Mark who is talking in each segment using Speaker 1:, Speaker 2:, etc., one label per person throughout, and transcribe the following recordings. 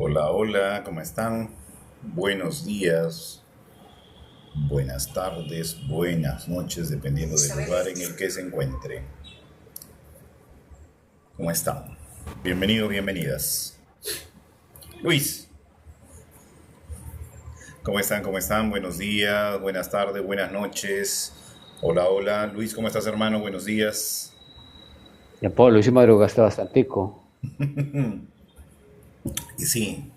Speaker 1: Hola, hola, ¿cómo están? Buenos días, buenas tardes, buenas noches, dependiendo del lugar en el que se encuentre. ¿Cómo están? Bienvenidos, bienvenidas. Luis, ¿cómo están? ¿Cómo están? Buenos días, buenas tardes, buenas noches. Hola, hola. Luis, ¿cómo estás, hermano? Buenos días.
Speaker 2: Ya, Pablo, hoy sí madrugaste bastantico.
Speaker 1: Y sí,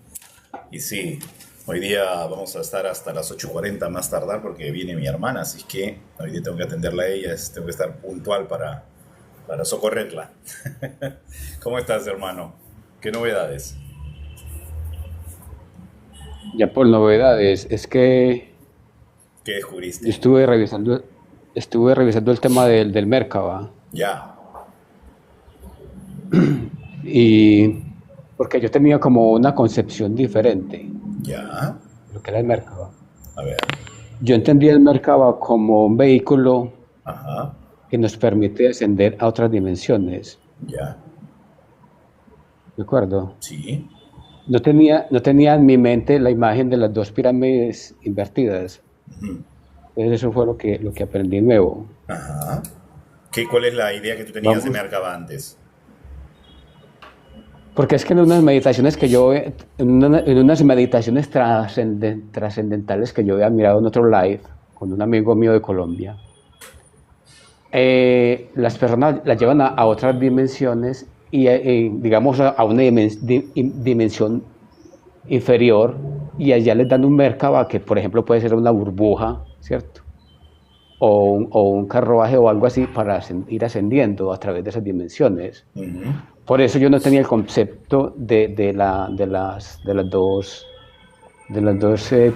Speaker 1: y sí. Hoy día vamos a estar hasta las 8:40 más tardar porque viene mi hermana, así que hoy día tengo que atenderla a ella, tengo que estar puntual para socorrerla. ¿Cómo estás, hermano? ¿Qué novedades?
Speaker 2: Ya por novedades, es que
Speaker 1: ¿Qué
Speaker 2: yo
Speaker 1: descubriste?
Speaker 2: estuve revisando el tema del Merkaba,
Speaker 1: Ya,
Speaker 2: y porque yo tenía como una concepción diferente
Speaker 1: ya.
Speaker 2: de lo que era el Merkaba.
Speaker 1: A ver.
Speaker 2: Yo entendía el Merkaba como un vehículo
Speaker 1: Ajá.
Speaker 2: que nos permite ascender a otras dimensiones,
Speaker 1: Ya.
Speaker 2: ¿de acuerdo?
Speaker 1: Sí.
Speaker 2: No tenía en mi mente la imagen de las dos pirámides invertidas. Entonces eso fue lo que aprendí nuevo.
Speaker 1: Ajá. ¿Cuál es la idea que tú tenías de
Speaker 2: Vamos.
Speaker 1: Merkaba antes?
Speaker 2: Porque es que en unas meditaciones que yo, en unas meditaciones trascendentales que yo había mirado en otro live con un amigo mío de Colombia, las personas las llevan a otras dimensiones y, digamos, a una dimensión inferior, y allá les dan un Merkaba que, por ejemplo, puede ser una burbuja, ¿cierto? O un carruaje o algo así para ir ascendiendo a través de esas dimensiones.
Speaker 1: Ujú,
Speaker 2: Por eso yo no tenía el concepto de las dos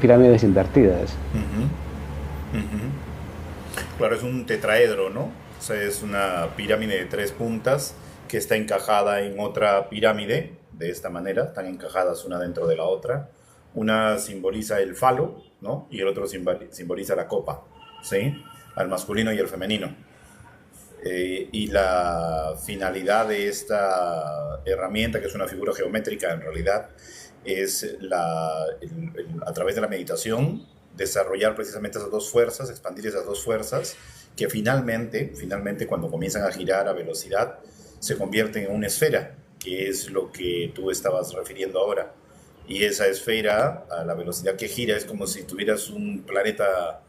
Speaker 2: pirámides invertidas.
Speaker 1: ujú, ujú. Claro, es un tetraedro, ¿no? O sea, es una pirámide de tres puntas que está encajada en otra pirámide, de esta manera, están encajadas una dentro de la otra. Una simboliza el falo, ¿no? Y el otro simboliza la copa, ¿sí? Al masculino y el femenino. Y la finalidad de esta herramienta, que es una figura geométrica en realidad, es a través de la meditación desarrollar precisamente esas dos fuerzas, expandir esas dos fuerzas, que finalmente cuando comienzan a girar a velocidad, se convierten en una esfera, que es lo que tú estabas refiriendo ahora. Y esa esfera, a la velocidad que gira, es como si tuvieras un planeta,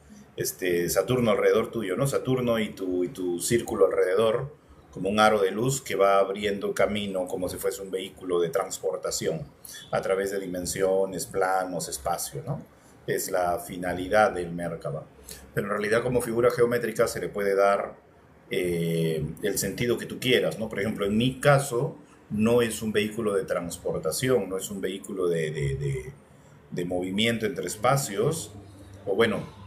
Speaker 1: Saturno alrededor tuyo, ¿no? Saturno y tu círculo alrededor, como un aro de luz que va abriendo camino como si fuese un vehículo de transportación a través de dimensiones, planos, espacio, ¿no? Es la finalidad del Merkaba. Pero en realidad como figura geométrica se le puede dar el sentido que tú quieras, ¿no? Por ejemplo, en mi caso no es un vehículo de transportación, no es un vehículo de movimiento entre espacios, o bueno,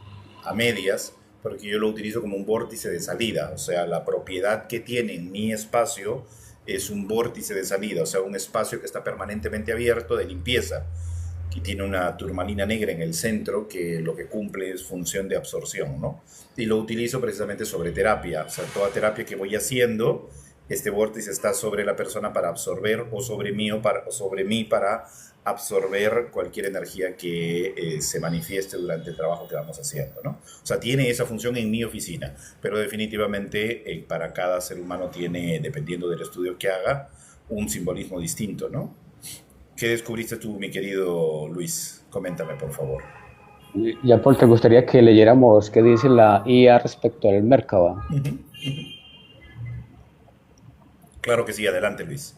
Speaker 1: a medias, porque yo lo utilizo como un vórtice de salida, o sea, la propiedad que tiene en mi espacio es un vórtice de salida, o sea, un espacio que está permanentemente abierto de limpieza, que tiene una turmalina negra en el centro que lo que cumple es función de absorción, ¿no? Y lo utilizo precisamente sobre terapia, o sea, toda terapia que voy haciendo, este vórtice está sobre la persona para absorber o sobre mí para absorber cualquier energía que se manifieste durante el trabajo que vamos haciendo, ¿no? O sea, tiene esa función en mi oficina, pero definitivamente para cada ser humano tiene, dependiendo del estudio que haga, un simbolismo distinto, ¿no? ¿Qué descubriste tú, mi querido Luis? Coméntame, por favor.
Speaker 2: Ya, Paul, ¿te gustaría que leyéramos qué dice la IA respecto al Merkaba?
Speaker 1: Claro que sí, adelante, Luis.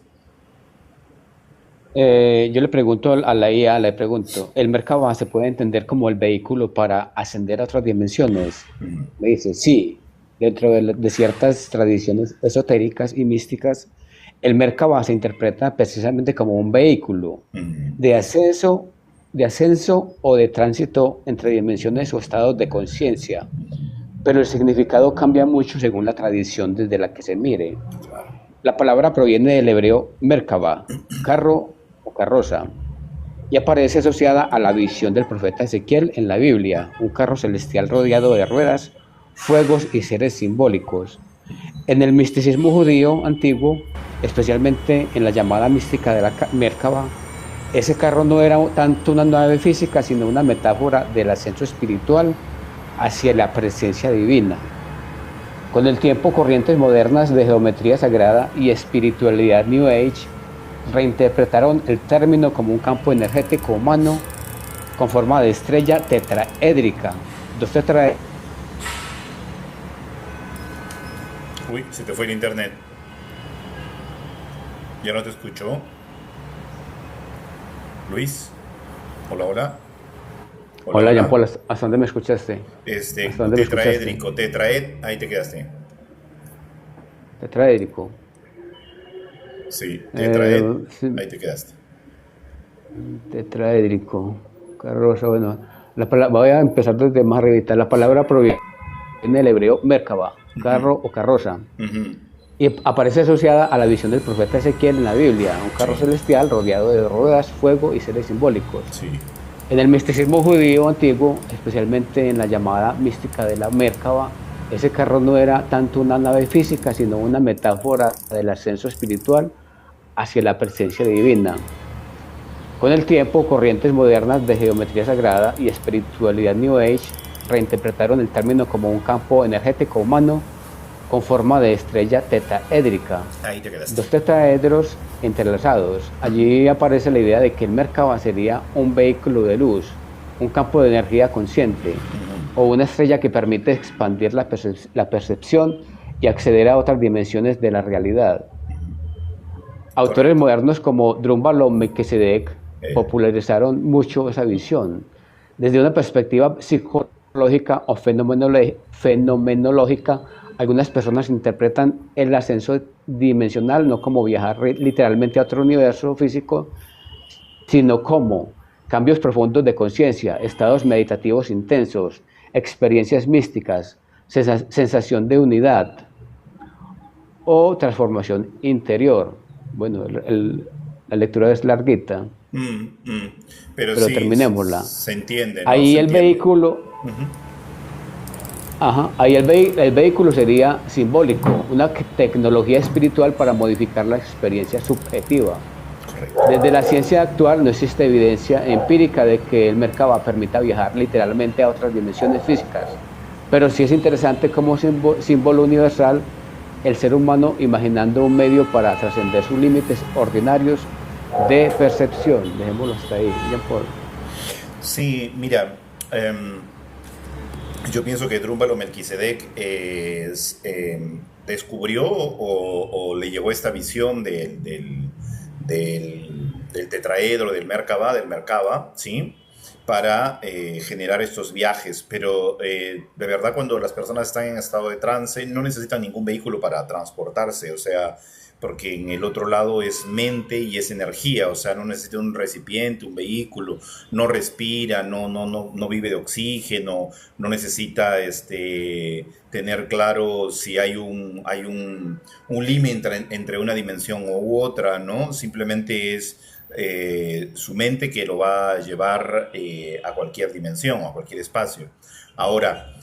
Speaker 2: Yo le pregunto a la IA, le pregunto, ¿el Merkaba se puede entender como el vehículo para ascender a otras dimensiones? Me dice, sí, dentro de ciertas tradiciones esotéricas y místicas, el Merkaba se interpreta precisamente como un vehículo de ascenso, de ascenso o de tránsito entre dimensiones o estados de conciencia, pero el significado cambia mucho según la tradición desde la que se mire.
Speaker 1: Claro.
Speaker 2: La palabra proviene del hebreo Merkaba, carro o carroza, y aparece asociada a la visión del profeta Ezequiel en la Biblia, un carro celestial rodeado de ruedas, fuegos y seres simbólicos. En el misticismo judío antiguo, especialmente en la llamada mística de la Merkaba, ese carro no era tanto una nave física, sino una metáfora del ascenso espiritual hacia la presencia divina. Con el tiempo, corrientes modernas de geometría sagrada y espiritualidad New Age reinterpretaron el término como un campo energético humano con forma de estrella tetraédrica. Dos tetraédricos.
Speaker 1: Uy, se te fue el internet. Ya no te escucho. Luis. Hola, hola.
Speaker 2: Hola, Jean Paul, ¿hasta dónde me escuchaste?
Speaker 1: Tetraédrico, ahí te quedaste.
Speaker 2: Tetraédrico.
Speaker 1: Sí,
Speaker 2: sí.
Speaker 1: Ahí te quedaste.
Speaker 2: Tetraédrico, carroza, bueno, voy a empezar desde más arribita. La palabra proviene del hebreo Merkabah, carro o carroza, y aparece asociada a la visión del profeta Ezequiel en la Biblia, un carro celestial rodeado de ruedas, fuego y seres simbólicos.
Speaker 1: Sí.
Speaker 2: En el misticismo judío antiguo, especialmente en la llamada mística de la Merkabah, ese carro no era tanto una nave física, sino una metáfora del ascenso espiritual hacia la presencia divina. Con el tiempo, corrientes modernas de geometría sagrada y espiritualidad New Age reinterpretaron el término como un campo energético humano con forma de estrella tetraédrica.
Speaker 1: Ahí te quedaste.
Speaker 2: Dos tetraedros entrelazados. Allí aparece la idea de que el Merkabah sería un vehículo de luz, un campo de energía consciente, o una estrella que permite expandir la percepción y acceder a otras dimensiones de la realidad. Autores modernos como Drunvalo Melquisedec popularizaron mucho esa visión. Desde una perspectiva psicológica o fenomenológica, algunas personas interpretan el ascenso dimensional no como viajar literalmente a otro universo físico, sino como cambios profundos de conciencia, estados meditativos intensos, experiencias místicas, sensación de unidad o transformación interior. Bueno, la lectura es larguita,
Speaker 1: pero sí,
Speaker 2: terminémosla.
Speaker 1: Se entiende, ¿no?
Speaker 2: Ahí el vehículo... Ahí el vehículo sería simbólico, una tecnología espiritual para modificar la experiencia subjetiva. Correcto. Desde la ciencia actual no existe evidencia empírica de que el Merkabah permita viajar literalmente a otras dimensiones físicas, pero sí es interesante como símbolo universal el ser humano imaginando un medio para trascender sus límites ordinarios de percepción. Dejémoslo hasta ahí, Jean Paul.
Speaker 1: Sí, mira, yo pienso que Drunvalo Melquisedec descubrió o le llegó esta visión del tetraedro, del Merkabah, ¿sí? Para generar estos viajes, pero de verdad cuando las personas están en estado de trance no necesitan ningún vehículo para transportarse, o sea, porque en el otro lado es mente y es energía, o sea, no necesita un recipiente, un vehículo, no respira, no vive de oxígeno, no necesita tener claro si hay un límite entre una dimensión u otra, ¿no? Simplemente es su mente que lo va a llevar a cualquier dimensión o a cualquier espacio. Ahora,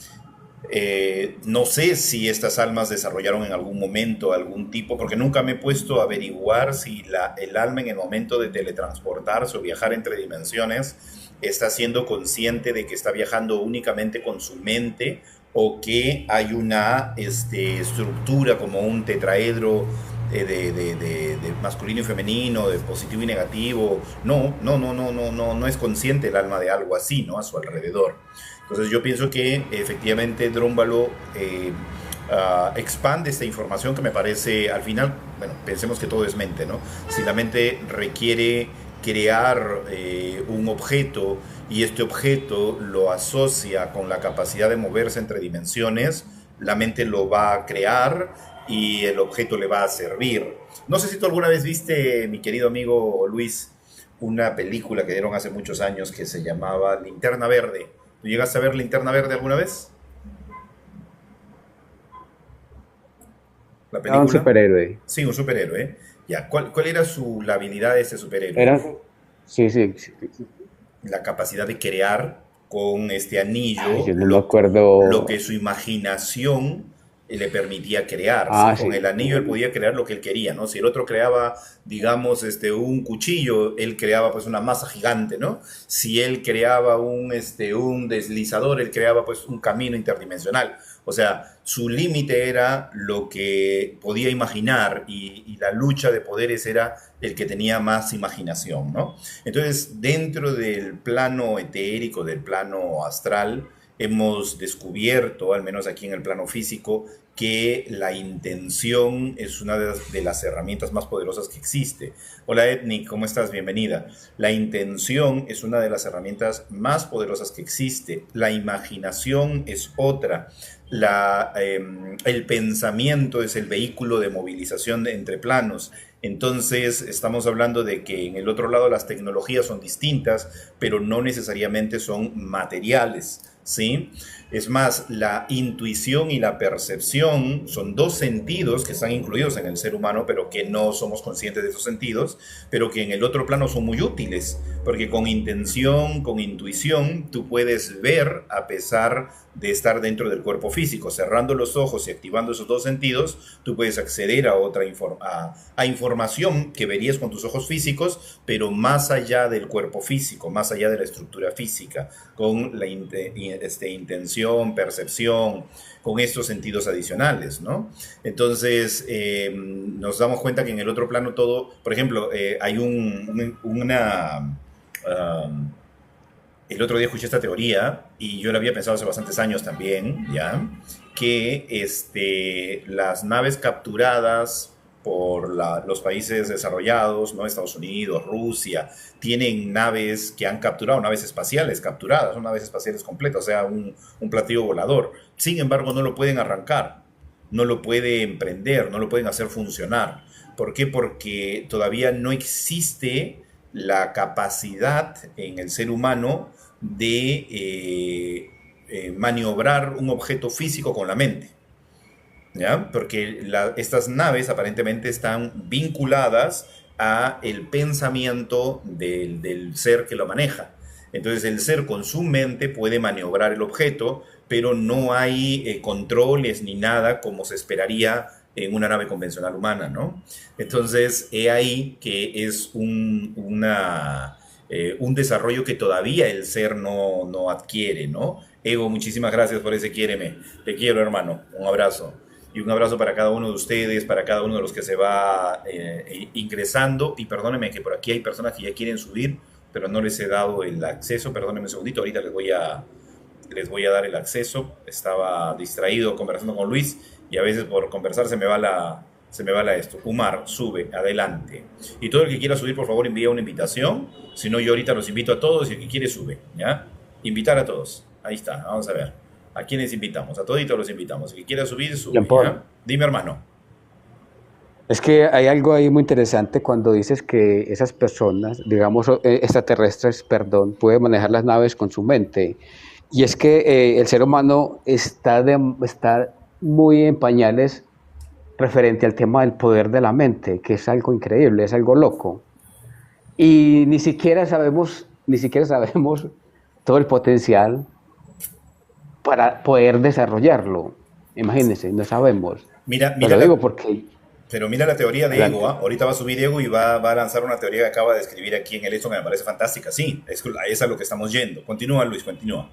Speaker 1: no sé si estas almas desarrollaron en algún momento algún tipo, porque nunca me he puesto a averiguar si el alma en el momento de teletransportarse o viajar entre dimensiones está siendo consciente de que está viajando únicamente con su mente o que hay una estructura como un tetraedro de masculino y femenino, de positivo y negativo. No es consciente el alma de algo así, ¿no? A su alrededor. Entonces yo pienso que efectivamente Drunvalo expande esta información que me parece, al final, bueno, pensemos que todo es mente, ¿no? Si la mente requiere crear un objeto y este objeto lo asocia con la capacidad de moverse entre dimensiones, la mente lo va a crear y el objeto le va a servir. No sé si tú alguna vez viste, mi querido amigo Luis, una película que dieron hace muchos años que se llamaba Linterna Verde. ¿Tú llegaste a ver Linterna Verde alguna vez? ¿La película?
Speaker 2: Un superhéroe.
Speaker 1: Sí, un superhéroe. Ya, ¿cuál era la habilidad de ese superhéroe?
Speaker 2: Sí.
Speaker 1: La capacidad de crear con este anillo.
Speaker 2: Ay, yo no me acuerdo.
Speaker 1: Lo que su imaginación le permitía crear, ¿sí?
Speaker 2: Ah,
Speaker 1: Con
Speaker 2: sí.
Speaker 1: el anillo él podía crear lo que él quería, ¿no? Si el otro creaba, digamos, un cuchillo, él creaba pues una masa gigante, ¿no? Si él creaba un deslizador, él creaba pues un camino interdimensional. O sea, su límite era lo que podía imaginar y la lucha de poderes era el que tenía más imaginación, ¿no? Entonces, dentro del plano etérico, del plano astral, hemos descubierto, al menos aquí en el plano físico, que la intención es una de las herramientas más poderosas que existe. Hola Etnic, ¿cómo estás? Bienvenida. La intención es una de las herramientas más poderosas que existe. La imaginación es otra. El pensamiento es el vehículo de movilización entre planos. Entonces, estamos hablando de que en el otro lado las tecnologías son distintas, pero no necesariamente son materiales, ¿sí? Es más, la intuición y la percepción son dos sentidos que están incluidos en el ser humano, pero que no somos conscientes de esos sentidos, pero que en el otro plano son muy útiles, porque con intención, con intuición, tú puedes ver a pesar de estar dentro del cuerpo físico. Cerrando los ojos y activando esos dos sentidos, tú puedes acceder a otra información que verías con tus ojos físicos, pero más allá del cuerpo físico, más allá de la estructura física, con la intención, percepción, con estos sentidos adicionales, ¿no? Entonces, nos damos cuenta que en el otro plano todo, por ejemplo, hay el otro día escuché esta teoría y yo la había pensado hace bastantes años también, ¿ya? Que las naves capturadas por los países desarrollados, ¿no? Estados Unidos, Rusia, tienen naves que han capturado, naves espaciales capturadas, son naves espaciales completas, o sea, un platillo volador. Sin embargo, no lo pueden arrancar, no lo pueden prender, no lo pueden hacer funcionar. ¿Por qué? Porque todavía no existe la capacidad en el ser humano de maniobrar un objeto físico con la mente. ¿Ya? Porque estas naves aparentemente están vinculadas a el pensamiento del ser que lo maneja. Entonces el ser con su mente puede maniobrar el objeto, pero no hay controles ni nada como se esperaría en una nave convencional humana, ¿no? Entonces, he ahí que es un desarrollo que todavía el ser no adquiere, ¿no? Ego, muchísimas gracias por ese quiéreme. Te quiero, hermano. Un abrazo. Y un abrazo para cada uno de ustedes, para cada uno de los que se va ingresando. Y perdónenme que por aquí hay personas que ya quieren subir, pero no les he dado el acceso. Perdónenme un segundito, ahorita les voy a dar el acceso. Estaba distraído conversando con Luis y a veces por conversar se me va la esto. Umar, sube, adelante. Y todo el que quiera subir, por favor, envía una invitación. Si no, yo ahorita los invito a todos y el que quiere sube, ¿ya? Invitar a todos. Ahí está, vamos a ver. ¿A quiénes invitamos? A toditos los invitamos. El que quiera subir, sube,
Speaker 2: Jean Paul,
Speaker 1: ¿ya? Dime, hermano.
Speaker 2: es que hay algo ahí muy interesante cuando dices que esas personas, digamos extraterrestres, perdón, pueden manejar las naves con su mente. Y es que el ser humano está muy en pañales referente al tema del poder de la mente, que es algo increíble, es algo loco. Y ni siquiera sabemos todo el potencial para poder desarrollarlo. Imagínense, no sabemos.
Speaker 1: Mira,
Speaker 2: Te
Speaker 1: mira
Speaker 2: lo
Speaker 1: la,
Speaker 2: digo porque,
Speaker 1: pero mira la teoría de Ego,
Speaker 2: adelante.
Speaker 1: ¿ah? Ahorita va a subir Ego y va a lanzar una teoría que acaba de escribir aquí en el Edson que me parece fantástica. Sí, es a lo que estamos yendo. Continúa, Luis, continúa.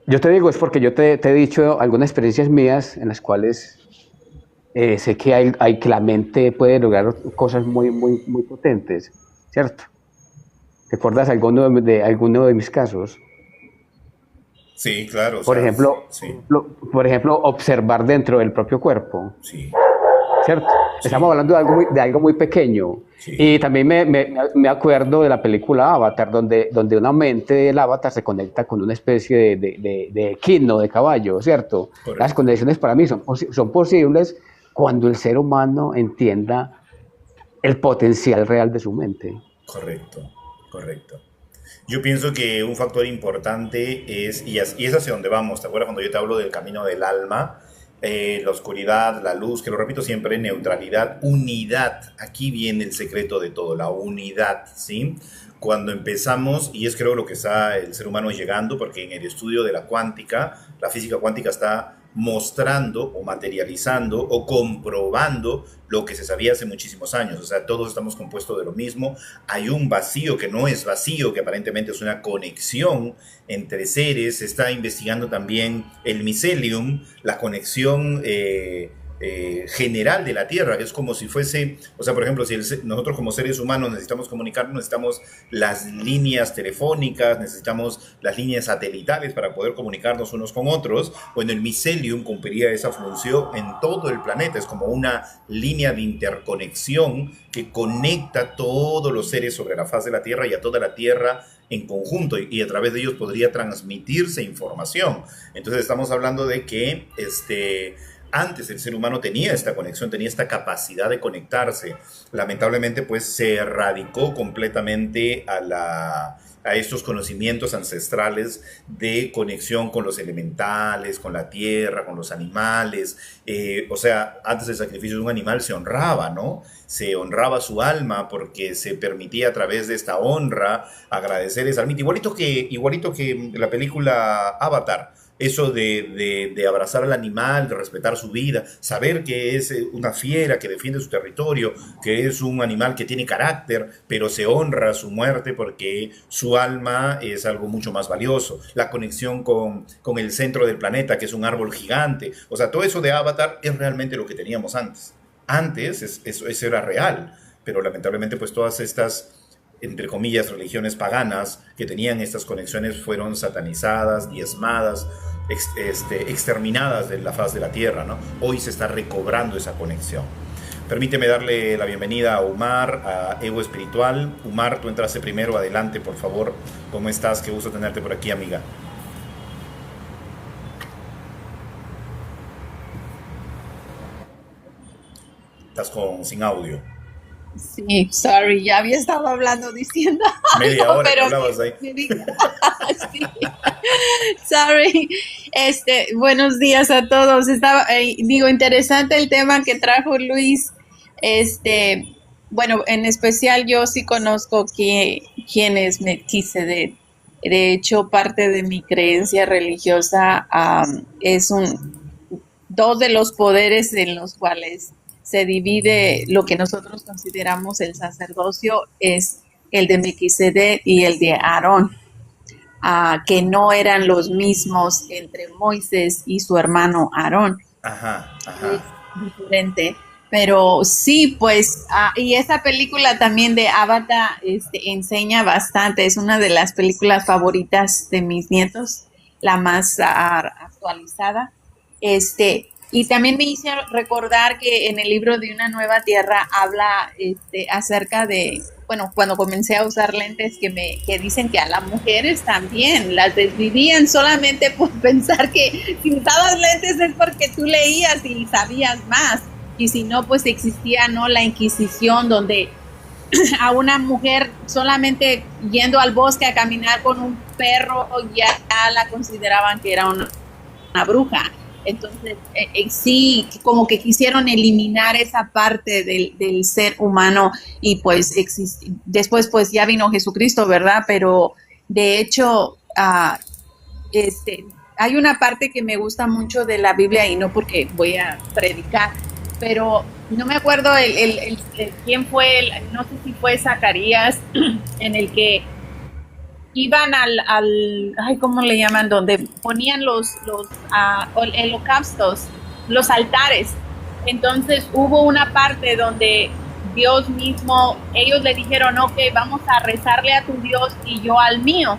Speaker 2: Yo te digo, es porque yo te he dicho algunas experiencias mías en las cuales sé que la mente puede lograr cosas muy, muy, muy potentes, ¿cierto? ¿Recuerdas alguno de mis casos?
Speaker 1: Sí, claro, o
Speaker 2: Por
Speaker 1: sea,
Speaker 2: ejemplo,
Speaker 1: sí,
Speaker 2: observar dentro del propio cuerpo,
Speaker 1: sí,
Speaker 2: ¿cierto? Estamos
Speaker 1: sí,
Speaker 2: hablando de algo muy pequeño.
Speaker 1: sí,
Speaker 2: Y también me acuerdo de la película Avatar, donde una mente del Avatar se conecta con una especie de equino, de caballo, ¿cierto? Las
Speaker 1: correcto,
Speaker 2: conexiones para mí son posibles cuando el ser humano entienda el potencial real de su mente.
Speaker 1: correcto, correcto. Yo pienso que un factor importante es, y es hacia donde vamos, ¿te acuerdas cuando yo te hablo del camino del alma? La oscuridad, la luz, que lo repito siempre, neutralidad, unidad. Aquí viene el secreto de todo, la unidad, ¿sí? Cuando empezamos, y es creo lo que está el ser humano llegando, porque en el estudio de la cuántica, la física cuántica está mostrando o materializando o comprobando lo que se sabía hace muchísimos años. O sea, todos estamos compuestos de lo mismo. Hay un vacío que no es vacío, que aparentemente es una conexión entre seres. Se está investigando también el mycelium, la conexión general de la Tierra, que es como si fuese, o sea, por ejemplo, si nosotros como seres humanos necesitamos comunicarnos, necesitamos las líneas telefónicas, necesitamos las líneas satelitales para poder comunicarnos unos con otros. Bueno, el mycelium cumpliría esa función en todo el planeta, es como una línea de interconexión que conecta a todos los seres sobre la faz de la Tierra y a toda la Tierra en conjunto, y a través de ellos podría transmitirse información. Entonces estamos hablando de que antes el ser humano tenía esta conexión, tenía esta capacidad de conectarse. Lamentablemente, pues se erradicó completamente a estos conocimientos ancestrales de conexión con los elementales, con la tierra, con los animales. O sea, antes del sacrificio de un animal se honraba, ¿no? Se honraba su alma porque se permitía a través de esta honra agradecer esa alma. Igualito que la película Avatar. Eso de abrazar al animal, de respetar su vida, saber que es una fiera que defiende su territorio, que es un animal que tiene carácter, pero se honra su muerte porque su alma es algo mucho más valioso. La conexión con el centro del planeta, que es un árbol gigante. O sea, todo eso de Avatar es realmente lo que teníamos antes. Antes eso era real, pero lamentablemente pues todas estas, entre comillas, religiones paganas que tenían estas conexiones fueron satanizadas, diezmadas, exterminadas de la faz de la tierra, ¿no? Hoy se está recobrando esa conexión. Permíteme darle la bienvenida a Umar, a Ego Espiritual. Umar, tú entraste primero, adelante, por favor. ¿Cómo estás? Qué gusto tenerte por aquí, amiga. Estás sin audio.
Speaker 3: Sí, sorry, ya había estado hablando diciendo
Speaker 1: media
Speaker 3: algo,
Speaker 1: hora
Speaker 3: pero
Speaker 1: que hablabas ahí.
Speaker 3: sí. Sorry. Buenos días a todos. Interesante el tema que trajo Luis. Bueno, en especial yo sí conozco quién es Melquisedec. De hecho, parte de mi creencia religiosa es dos de los poderes en los cuales se divide lo que nosotros consideramos el sacerdocio, es el de Melquisedec y el de Aarón, que no eran los mismos entre Moisés y su hermano Aarón.
Speaker 1: Ajá.
Speaker 3: Es diferente. Pero sí, pues, y esa película también de Avatar enseña bastante. Es una de las películas favoritas de mis nietos, la más actualizada. Y también me hizo recordar que en el libro de Una Nueva Tierra habla acerca de, bueno, cuando comencé a usar lentes, que dicen que a las mujeres también las desvivían solamente por pensar que si usabas lentes es porque tú leías y sabías más. Y si no, pues existía, ¿no?, la Inquisición, donde a una mujer solamente yendo al bosque a caminar con un perro ya la consideraban que era una bruja. Entonces, sí, como que quisieron eliminar esa parte del ser humano y pues después pues ya vino Jesucristo, ¿verdad? Pero de hecho, hay una parte que me gusta mucho de la Biblia, y no porque voy a predicar, pero no me acuerdo quién fue, no sé si fue Zacarías, en el que iban ay, ¿cómo le llaman? Donde ponían los holocaustos, los altares. Entonces hubo una parte donde Dios mismo, ellos le dijeron, ok, vamos a rezarle a tu Dios y yo al mío,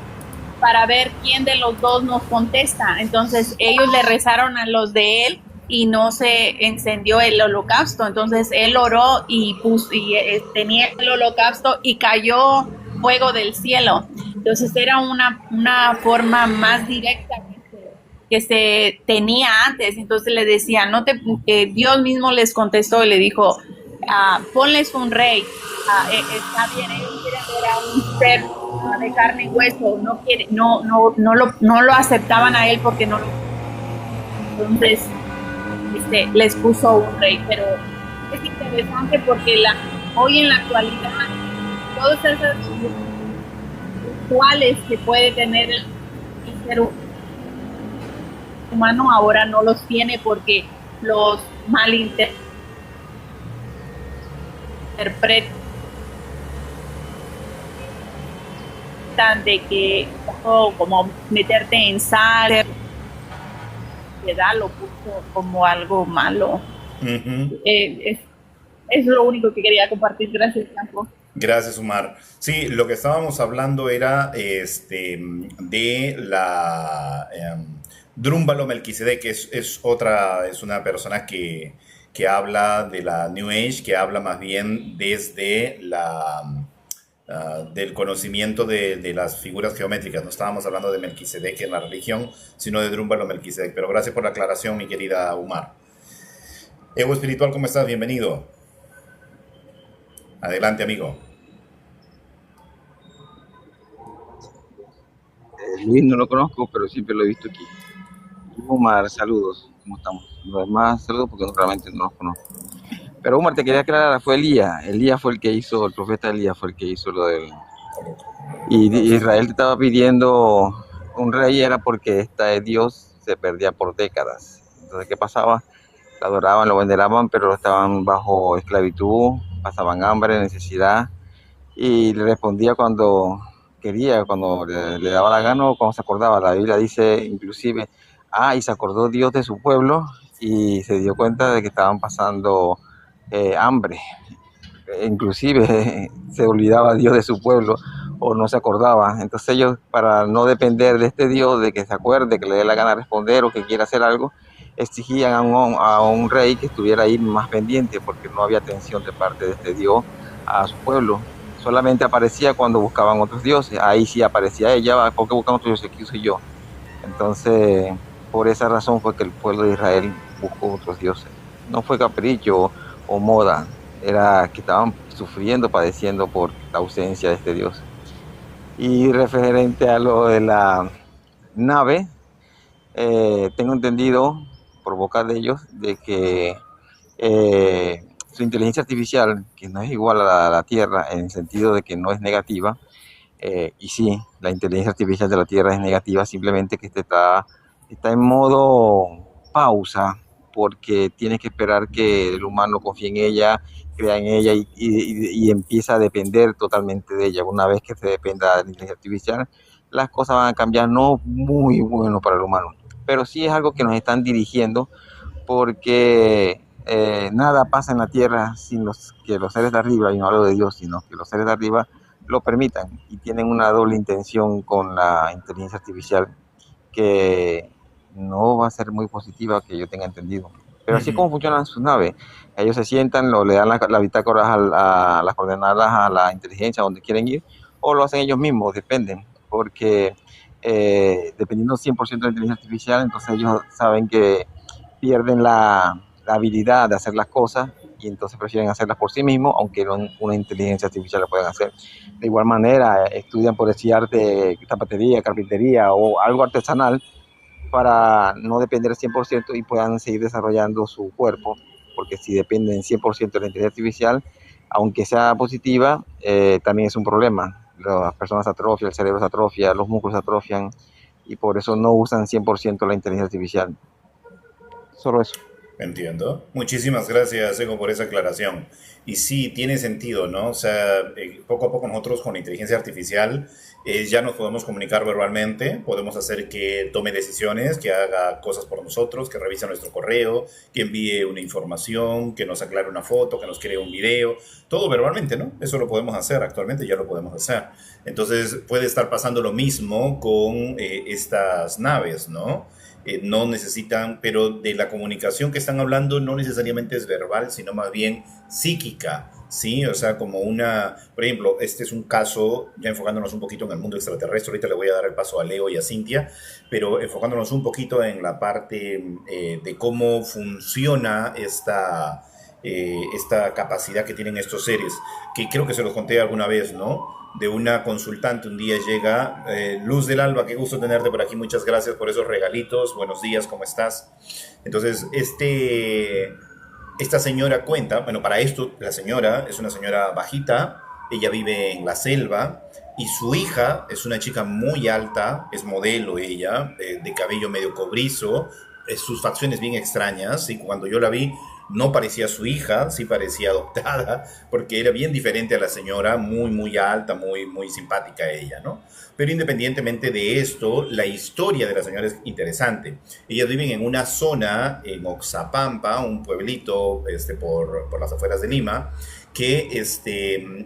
Speaker 3: para ver quién de los dos nos contesta. Entonces ellos le rezaron a los de él y no se encendió el holocausto. Entonces él oró y tenía el holocausto y cayó fuego del cielo. Entonces era una forma más directa que se tenía antes. Entonces le decía, Dios mismo les contestó y le dijo, ponles un rey. Está bien, ellos quieren ver a un ser de carne y hueso, no lo aceptaban a él porque no lo... Entonces les puso un rey, pero es interesante porque hoy en la actualidad todas esas rituales que puede tener el ser humano ahora no los tiene porque los malinterpretan de que como meterte en sal lo puso como algo malo. Es lo único que quería compartir. Gracias, Campo.
Speaker 1: Gracias, Umar. Sí, lo que estábamos hablando era de la Drúmbalo Melquisedec, que es una persona que habla de la New Age, que habla más bien desde del conocimiento de las figuras geométricas. No estábamos hablando de Melquisedec en la religión, sino de Drúmbalo Melquisedec. Pero gracias por la aclaración, mi querida Umar. Ego Espiritual, ¿cómo estás? Bienvenido. Adelante, amigo.
Speaker 4: Luis no lo conozco, pero siempre lo he visto aquí. Omar, saludos. ¿Cómo estamos? Los demás saludos porque realmente no los conozco. Pero Omar, te quería aclarar, fue Elías. Elías fue el que hizo, el profeta Elías fue el que hizo lo del... Y Israel te estaba pidiendo un rey, era porque esta de Dios se perdía por décadas. Entonces, ¿qué pasaba? Lo adoraban, lo veneraban, pero estaban bajo esclavitud, pasaban hambre, necesidad, y le respondía cuando quería, cuando le daba la gana o cuando se acordaba. La Biblia dice inclusive, y se acordó Dios de su pueblo y se dio cuenta de que estaban pasando hambre. Inclusive se olvidaba Dios de su pueblo o no se acordaba. Entonces ellos, para no depender de este Dios, de que se acuerde, que le dé la gana responder o que quiera hacer algo, exigían a un rey que estuviera ahí más pendiente, porque no había atención de parte de este Dios a su pueblo. Solamente aparecía cuando buscaban otros dioses. Ahí sí aparecía ella. ¿Por qué buscan otros dioses? ¿Qué soy yo? Entonces, por esa razón fue que el pueblo de Israel buscó otros dioses. No fue capricho o moda, era que estaban sufriendo, padeciendo por la ausencia de este Dios. Y referente a lo de la nave, tengo entendido por boca de ellos de que su inteligencia artificial, que no es igual a la Tierra en el sentido de que no es negativa, y sí, la inteligencia artificial de la Tierra es negativa, simplemente que está en modo pausa, porque tiene que esperar que el humano confíe en ella, crea en ella y empieza a depender totalmente de ella. Una vez que se dependa de la inteligencia artificial, las cosas van a cambiar, no muy bueno para el humano, pero sí es algo que nos están dirigiendo, porque nada pasa en la Tierra sin que los seres de arriba, y no hablo de Dios, sino que los seres de arriba lo permitan, y tienen una doble intención con la inteligencia artificial que no va a ser muy positiva, que yo tenga entendido. Pero así como funcionan sus naves, ellos se sientan, le dan la bitácora a las coordenadas a la inteligencia donde quieren ir, o lo hacen ellos mismos, dependen, porque dependiendo 100% de la inteligencia artificial, entonces ellos saben que pierden la habilidad de hacer las cosas, y entonces prefieren hacerlas por sí mismos, aunque una inteligencia artificial la pueden hacer. De igual manera, estudian por decir arte, zapatería, carpintería o algo artesanal, para no depender 100% y puedan seguir desarrollando su cuerpo, porque si dependen 100% de la inteligencia artificial, aunque sea positiva, también es un problema. Las personas atrofian, el cerebro se atrofia, los músculos se atrofian, y por eso no usan 100% la inteligencia artificial. Solo eso.
Speaker 1: Entiendo. Muchísimas gracias, Ego, por esa aclaración. Y sí, tiene sentido, ¿no? O sea, poco a poco nosotros con la inteligencia artificial ya nos podemos comunicar verbalmente, podemos hacer que tome decisiones, que haga cosas por nosotros, que revise nuestro correo, que envíe una información, que nos aclare una foto, que nos cree un video, todo verbalmente, ¿no? Eso lo podemos hacer, actualmente ya lo podemos hacer. Entonces puede estar pasando lo mismo con estas naves, ¿no? No necesitan, pero de la comunicación que están hablando no necesariamente es verbal, sino más bien psíquica, ¿sí? O sea, como por ejemplo, este es un caso, ya enfocándonos un poquito en el mundo extraterrestre, ahorita le voy a dar el paso a Leo y a Cintia, pero enfocándonos un poquito en la parte de cómo funciona esta capacidad que tienen estos seres, que creo que se los conté alguna vez, ¿no? de una consultante. Un día llega, Luz del Alba, qué gusto tenerte por aquí, muchas gracias por esos regalitos, buenos días, ¿cómo estás? Entonces, esta señora cuenta, bueno, para esto la señora es una señora bajita, ella vive en la selva y su hija es una chica muy alta, es modelo ella, de cabello medio cobrizo, sus facciones bien extrañas, y cuando yo la vi no parecía su hija, sí parecía adoptada, porque era bien diferente a la señora, muy, muy alta, muy, muy simpática ella, ¿no? Pero independientemente de esto, la historia de la señora es interesante. Ellas viven en una zona, en Oxapampa, un pueblito por las afueras de Lima, que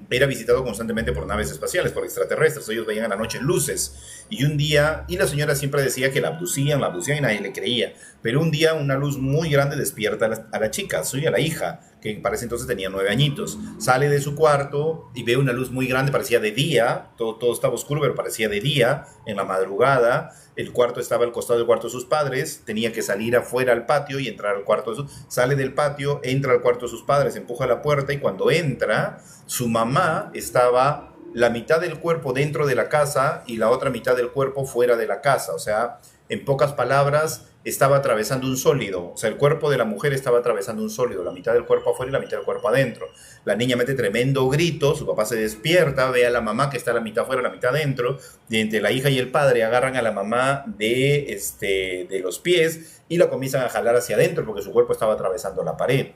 Speaker 1: era visitado constantemente por naves espaciales, por extraterrestres. Ellos veían a la noche luces. Y un día, y la señora siempre decía que la abducían y nadie le creía. Pero un día una luz muy grande despierta a la chica, a la hija, que para ese entonces tenía 9 añitos. Sale de su cuarto y ve una luz muy grande, parecía de día, todo estaba oscuro, pero parecía de día, en la madrugada. El cuarto estaba al costado del cuarto de sus padres, tenía que salir afuera al patio y entrar al cuarto sale del patio, entra al cuarto de sus padres, empuja la puerta y cuando entra, su mamá estaba la mitad del cuerpo dentro de la casa y la otra mitad del cuerpo fuera de la casa. O sea, en pocas palabras, estaba atravesando un sólido. O sea, el cuerpo de la mujer estaba atravesando un sólido, la mitad del cuerpo afuera y la mitad del cuerpo adentro. La niña mete tremendo grito, su papá se despierta, ve a la mamá que está la mitad afuera, la mitad adentro, y entre la hija y el padre agarran a la mamá de los pies y la comienzan a jalar hacia adentro porque su cuerpo estaba atravesando la pared.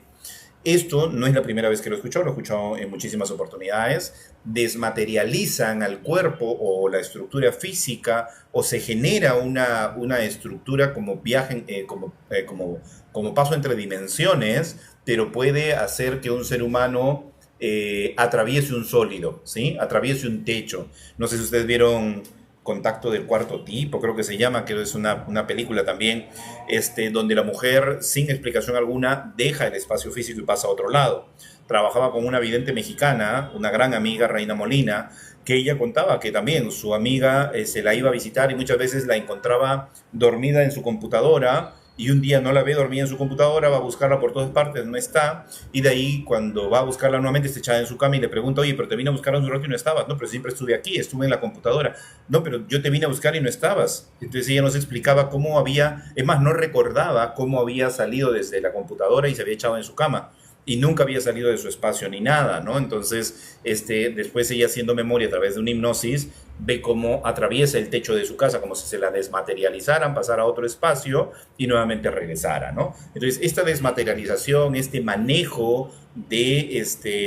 Speaker 1: Esto no es la primera vez que lo he escuchado en muchísimas oportunidades. Desmaterializan al cuerpo o la estructura física o se genera una estructura como viaje, como paso entre dimensiones, pero puede hacer que un ser humano atraviese un sólido, ¿sí? Atraviese un techo. No sé si ustedes vieron Contacto del Cuarto Tipo, creo que se llama, que es una película también, donde la mujer, sin explicación alguna, deja el espacio físico y pasa a otro lado. Trabajaba con una vidente mexicana, una gran amiga, Reina Molina, que ella contaba que también su amiga se la iba a visitar y muchas veces la encontraba dormida en su computadora, y un día no la ve dormida en su computadora, va a buscarla por todas partes, no está, y de ahí cuando va a buscarla nuevamente está echada en su cama y le pregunta, oye, pero te vine a buscar hace un rato y no estabas. No, pero siempre estuve aquí, estuve en la computadora. No, pero yo te vine a buscar y no estabas. Entonces ella nos explicaba cómo había, es más, no recordaba cómo había salido desde la computadora y se había echado en su cama. Y nunca había salido de su espacio ni nada, ¿no? Entonces, después ella haciendo memoria a través de una hipnosis, ve cómo atraviesa el techo de su casa, como si se la desmaterializaran, pasara a otro espacio y nuevamente regresara, ¿no? Entonces, esta desmaterialización, este manejo de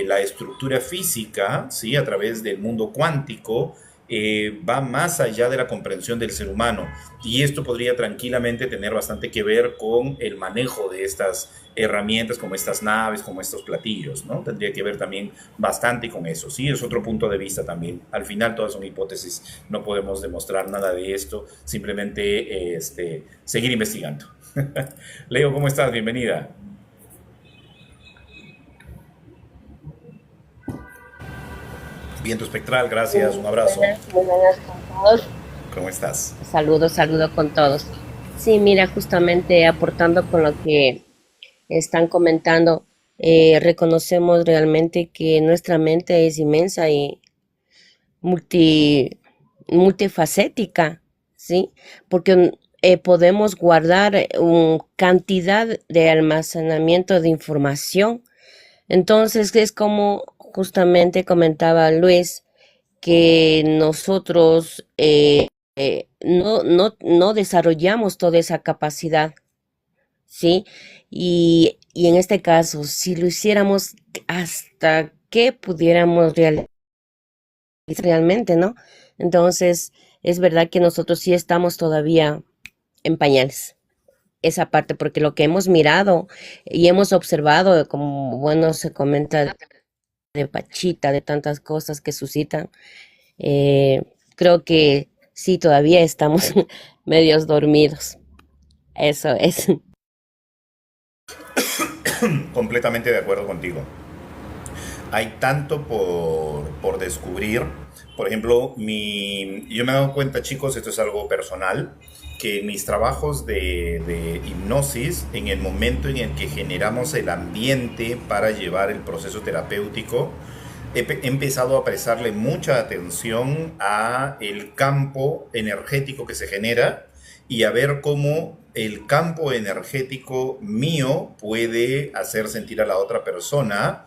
Speaker 1: la estructura física, ¿sí? A través del mundo cuántico, va más allá de la comprensión del ser humano, y esto podría tranquilamente tener bastante que ver con el manejo de estas herramientas como estas naves, como estos platillos, ¿no? Tendría que ver también bastante con eso, sí, es otro punto de vista también. Al final todas son hipótesis, no podemos demostrar nada de esto, simplemente seguir investigando. Leo, ¿cómo estás? Bienvenida. Viento espectral, gracias, un abrazo.
Speaker 5: Muy buenas con todos.
Speaker 1: ¿Cómo estás?
Speaker 5: Saludo con todos. Sí, mira, justamente aportando con lo que están comentando, reconocemos realmente que nuestra mente es inmensa y multifacética, ¿sí? Porque podemos guardar cantidad de almacenamiento de información. Entonces, es como justamente comentaba Luis, que nosotros no desarrollamos toda esa capacidad, ¿sí? Y en este caso, si lo hiciéramos hasta que pudiéramos realmente, ¿no? Entonces, es verdad que nosotros sí estamos todavía en pañales. Esa parte, porque lo que hemos mirado y hemos observado, como bueno se comenta de Pachita, de tantas cosas que suscitan, creo que sí, todavía estamos medios dormidos. Eso es.
Speaker 1: Completamente de acuerdo contigo. Hay tanto por descubrir. Por ejemplo, yo me he dado cuenta, chicos, esto es algo personal, que en mis trabajos de hipnosis, en el momento en el que generamos el ambiente para llevar el proceso terapéutico, he empezado a prestarle mucha atención a el campo energético que se genera y a ver cómo el campo energético mío puede hacer sentir a la otra persona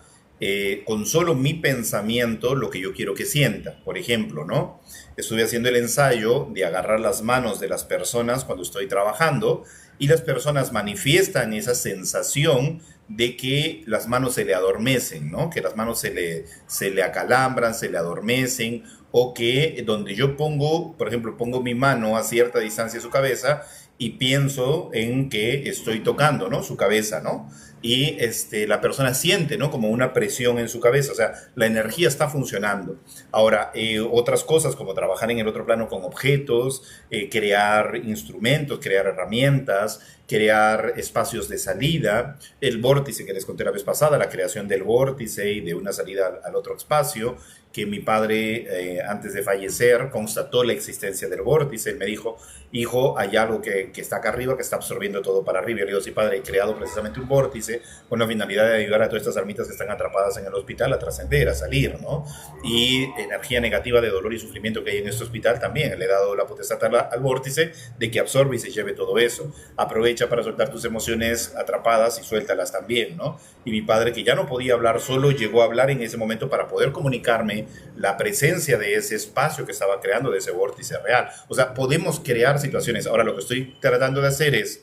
Speaker 1: con solo mi pensamiento lo que yo quiero que sienta. Por ejemplo, ¿no? Estuve haciendo el ensayo de agarrar las manos de las personas cuando estoy trabajando y las personas manifiestan esa sensación de que las manos se le adormecen, ¿no? Que las manos se le acalambran, se le adormecen, o que donde yo pongo, por ejemplo, pongo mi mano a cierta distancia de su cabeza y pienso en que estoy tocando, ¿no? Su cabeza, ¿no? Y la persona siente, ¿no? Como una presión en su cabeza, o sea, la energía está funcionando. Ahora, otras cosas como trabajar en el otro plano con objetos, crear instrumentos, crear herramientas, crear espacios de salida, el vórtice que les conté la vez pasada, la creación del vórtice y de una salida al otro espacio, que mi padre, antes de fallecer, constató la existencia del vórtice. Él me dijo, hijo, hay algo que está acá arriba, que está absorbiendo todo para arriba. Yo le digo, sí, padre, he creado precisamente un vórtice con la finalidad de ayudar a todas estas almitas que están atrapadas en el hospital a trascender, a salir, ¿no? Y energía negativa de dolor y sufrimiento que hay en este hospital también. Le he dado la potestad al vórtice de que absorbe y se lleve todo eso. Aprovecha para soltar tus emociones atrapadas y suéltalas también, ¿no? Y mi padre, que ya no podía hablar solo, llegó a hablar en ese momento para poder comunicarme la presencia de ese espacio que estaba creando, de ese vórtice real. O sea, podemos crear situaciones. Ahora, lo que estoy tratando de hacer es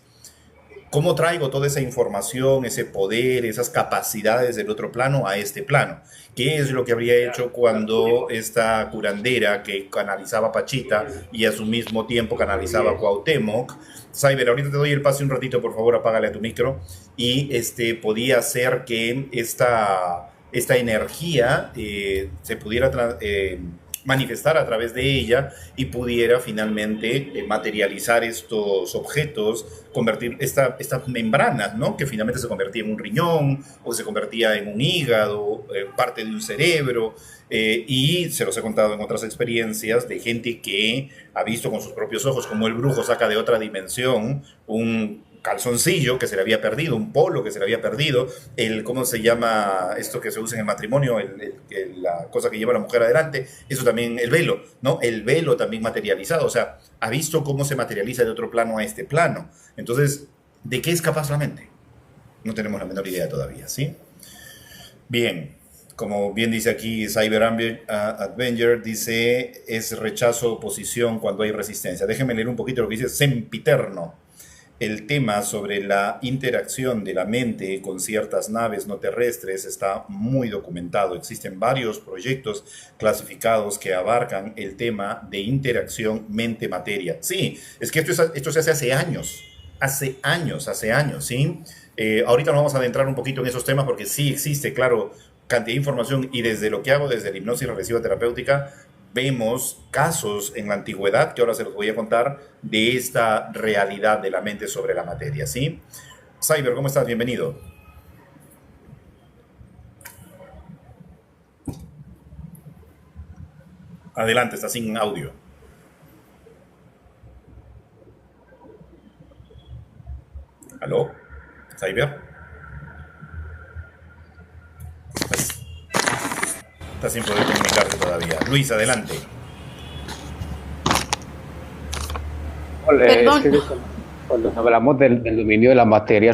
Speaker 1: cómo traigo toda esa información, ese poder, esas capacidades del otro plano a este plano. ¿Qué es lo que habría hecho cuando esta curandera que canalizaba a Pachita y a su mismo tiempo canalizaba a Cuauhtémoc? Cyber, ahorita te doy el pase un ratito, por favor, apágale a tu micro. Y podía hacer que esta energía se pudiera manifestar a través de ella y pudiera finalmente materializar estos objetos, convertir estas membranas, ¿no? Que finalmente se convertía en un riñón o se convertía en un hígado, parte de un cerebro. Y se los he contado en otras experiencias de gente que ha visto con sus propios ojos cómo el brujo saca de otra dimensión un calzoncillo que se le había perdido, un polo que se le había perdido, ¿cómo se llama esto que se usa en el matrimonio? La cosa que lleva la mujer adelante, eso también, el velo, ¿no? El velo también materializado, o sea, ha visto cómo se materializa de otro plano a este plano. Entonces, ¿de qué es capaz la mente? No tenemos la menor idea todavía, ¿sí? Bien, como bien dice aquí Cyber Avenger, dice, es rechazo, oposición cuando hay resistencia. Déjenme leer un poquito lo que dice Sempiterno. El tema sobre la interacción de la mente con ciertas naves no terrestres está muy documentado. Existen varios proyectos clasificados que abarcan el tema de interacción mente-materia. Sí, es que esto se hace hace años, ¿sí? Ahorita nos vamos a adentrar un poquito en esos temas porque sí existe, claro, cantidad de información y desde lo que hago, desde la hipnosis regresiva terapéutica, vemos casos en la antigüedad, que ahora se los voy a contar, de esta realidad de la mente sobre la materia, ¿sí? Cyber, ¿cómo estás? Bienvenido. Adelante, está sin audio. ¿Aló? ¿Cyber? Está sin poder comunicarse todavía. Luis, adelante.
Speaker 2: Hola, es que cuando hablamos del dominio de la materia,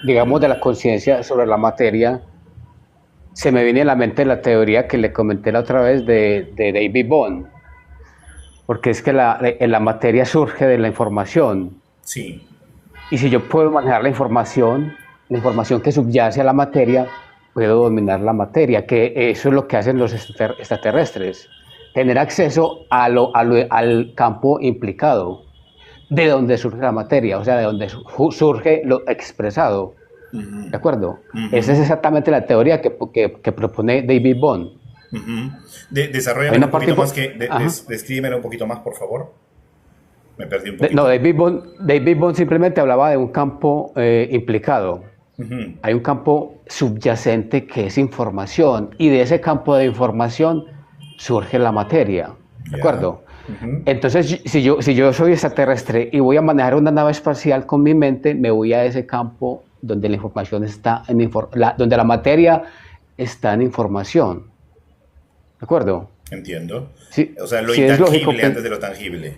Speaker 2: digamos, de la conciencia sobre la materia, se me viene a la mente la teoría que le comenté la otra vez de David Bohm, porque es que la materia surge de la información.
Speaker 1: Sí.
Speaker 2: Y si yo puedo manejar la información que subyace a la materia, puedo dominar la materia, que eso es lo que hacen los extraterrestres, tener acceso al campo implicado, de donde surge la materia, o sea, de donde surge lo expresado. ¿De acuerdo? Esa es exactamente la teoría que propone David Bohm.
Speaker 1: Desarrolla un poquito más, descríbemelo un poquito más, por favor. Me perdí un poquito.
Speaker 2: No, David Bohm simplemente hablaba de un campo implicado. Hay un campo subyacente que es información, y de ese campo de información surge la materia, ¿de acuerdo? Entonces, si yo soy extraterrestre y voy a manejar una nave espacial con mi mente, me voy a ese campo donde la información está, donde la materia está en información. ¿De acuerdo?
Speaker 1: Entiendo.
Speaker 2: Sí,
Speaker 1: O sea, lo
Speaker 2: sí es lógico.
Speaker 1: intangible antes de lo tangible.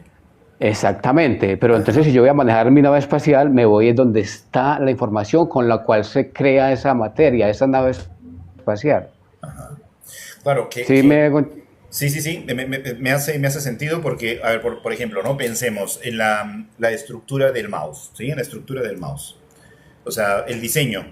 Speaker 2: Exactamente, pero entonces si yo voy a manejar mi nave espacial, me voy a donde está la información con la cual se crea esa materia, esa nave espacial.
Speaker 1: Claro,
Speaker 2: Sí,
Speaker 1: sí, sí, sí, me hace sentido porque, a ver, por ejemplo, ¿no? Pensemos en la estructura del mouse, ¿sí? En la estructura del mouse. O sea, el diseño.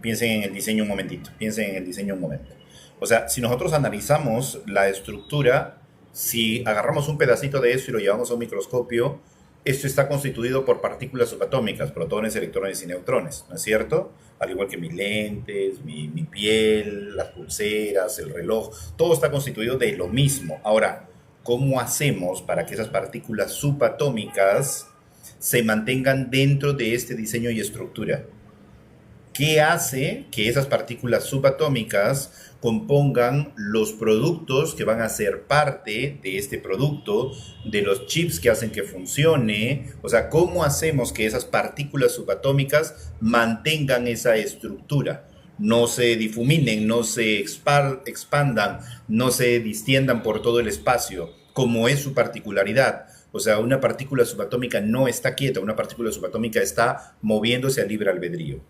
Speaker 1: Piensen en el diseño un momentito, piensen en el diseño un momento. O sea, si nosotros analizamos la estructura, si agarramos un pedacito de eso y lo llevamos a un microscopio, esto está constituido por partículas subatómicas, protones, electrones y neutrones, ¿no es cierto? Al igual que mis lentes, mi piel, las pulseras, el reloj, todo está constituido de lo mismo. Ahora, ¿cómo hacemos para que esas partículas subatómicas se mantengan dentro de este diseño y estructura? ¿Qué hace que esas partículas subatómicas compongan los productos que van a ser parte de este producto, de los chips que hacen que funcione? O sea, ¿cómo hacemos que esas partículas subatómicas mantengan esa estructura? No se difuminen, no se expandan, no se distiendan por todo el espacio, como es su particularidad. O sea, una partícula subatómica no está quieta, una partícula subatómica está moviéndose a libre albedrío.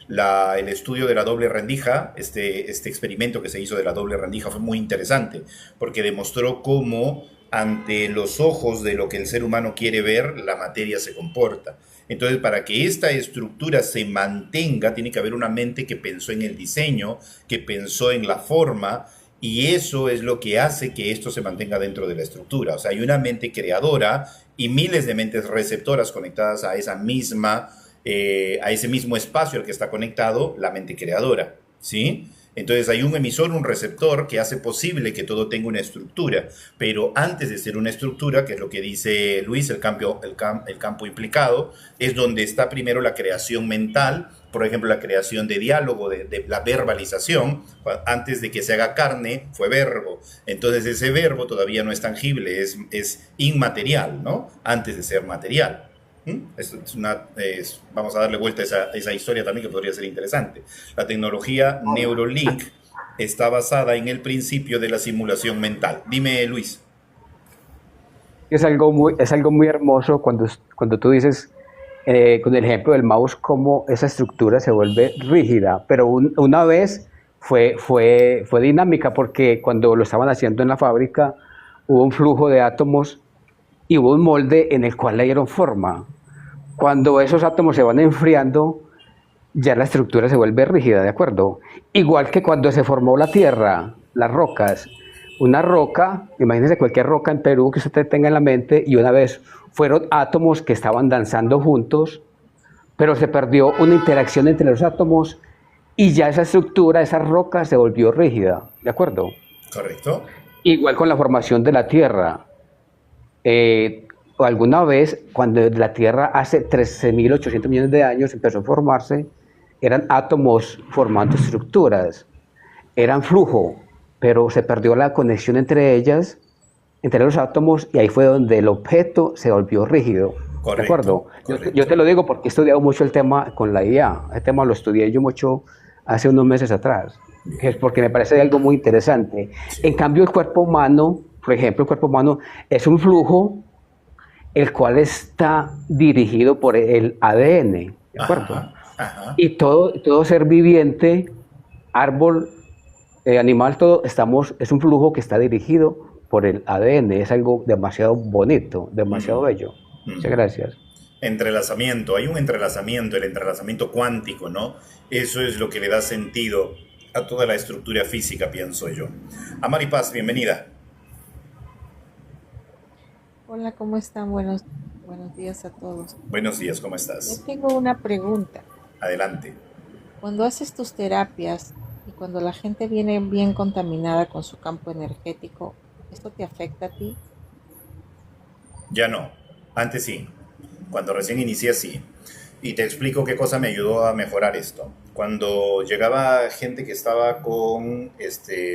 Speaker 1: El estudio de la doble rendija, este experimento que se hizo de la doble rendija fue muy interesante, porque demostró cómo ante los ojos de lo que el ser humano quiere ver, la materia se comporta. Entonces, para que esta estructura se mantenga, tiene que haber una mente que pensó en el diseño, que pensó en la forma, y eso es lo que hace que esto se mantenga dentro de la estructura. O sea, hay una mente creadora y miles de mentes receptoras conectadas a esa misma, a ese mismo espacio al que está conectado la mente creadora, ¿sí? Entonces hay un emisor, un receptor que hace posible que todo tenga una estructura, pero antes de ser una estructura, que es lo que dice Luis, el campo implicado, es donde está primero la creación mental, por ejemplo, la creación de diálogo, de la verbalización. Antes de que se haga carne, fue verbo. Entonces ese verbo todavía no es tangible, es inmaterial, ¿no? Antes de ser material. Vamos a darle vuelta a esa historia también que podría ser interesante. La tecnología Neuralink está basada en el principio de la simulación mental. Dime, Luis.
Speaker 2: es algo muy hermoso cuando tú dices, con el ejemplo del mouse, cómo esa estructura se vuelve rígida, pero una vez fue dinámica, porque cuando lo estaban haciendo en la fábrica, hubo un flujo de átomos y hubo un molde en el cual le dieron forma. Cuando esos átomos se van enfriando, ya la estructura se vuelve rígida, ¿de acuerdo? Igual que cuando se formó la Tierra, las rocas. Una roca, imagínense cualquier roca en Perú que usted tenga en la mente, y una vez fueron átomos que estaban danzando juntos, pero se perdió una interacción entre los átomos y ya esa estructura, esa roca se volvió rígida, ¿de acuerdo?
Speaker 1: Correcto.
Speaker 2: Igual con la formación de la Tierra. Alguna vez, cuando la Tierra hace 13.800 millones de años empezó a formarse, eran átomos formando estructuras, eran flujo, pero se perdió la conexión entre ellas, entre los átomos, y ahí fue donde el objeto se volvió rígido.
Speaker 1: Correcto,
Speaker 2: ¿De acuerdo?
Speaker 1: correcto.
Speaker 2: Yo te lo digo porque he estudiado mucho el tema con la IA. El tema lo estudié yo mucho hace unos meses atrás. Es porque me parece algo muy interesante. En cambio, el cuerpo humano, por ejemplo, el cuerpo humano es un flujo el cual está dirigido por el ADN, ¿de acuerdo?
Speaker 1: Ajá, ajá.
Speaker 2: Y todo ser viviente, árbol, animal, todo, es un flujo que está dirigido por el ADN. Es algo demasiado bonito, demasiado bello. Muchas gracias.
Speaker 1: Entrelazamiento, hay un entrelazamiento, el entrelazamiento cuántico, ¿no? Eso es lo que le da sentido a toda la estructura física, pienso yo. Amari Paz, bienvenida.
Speaker 6: Hola, ¿cómo están? Buenos días a todos.
Speaker 1: Buenos días, ¿cómo
Speaker 6: Yo
Speaker 1: estás?
Speaker 6: tengo una pregunta.
Speaker 1: Adelante.
Speaker 6: Cuando haces tus terapias y cuando la gente viene bien contaminada con su campo energético, ¿esto te afecta a ti?
Speaker 1: Ya no, antes sí. Cuando recién inicié sí. Y te explico qué cosa me ayudó a mejorar esto. cuando llegaba gente que estaba con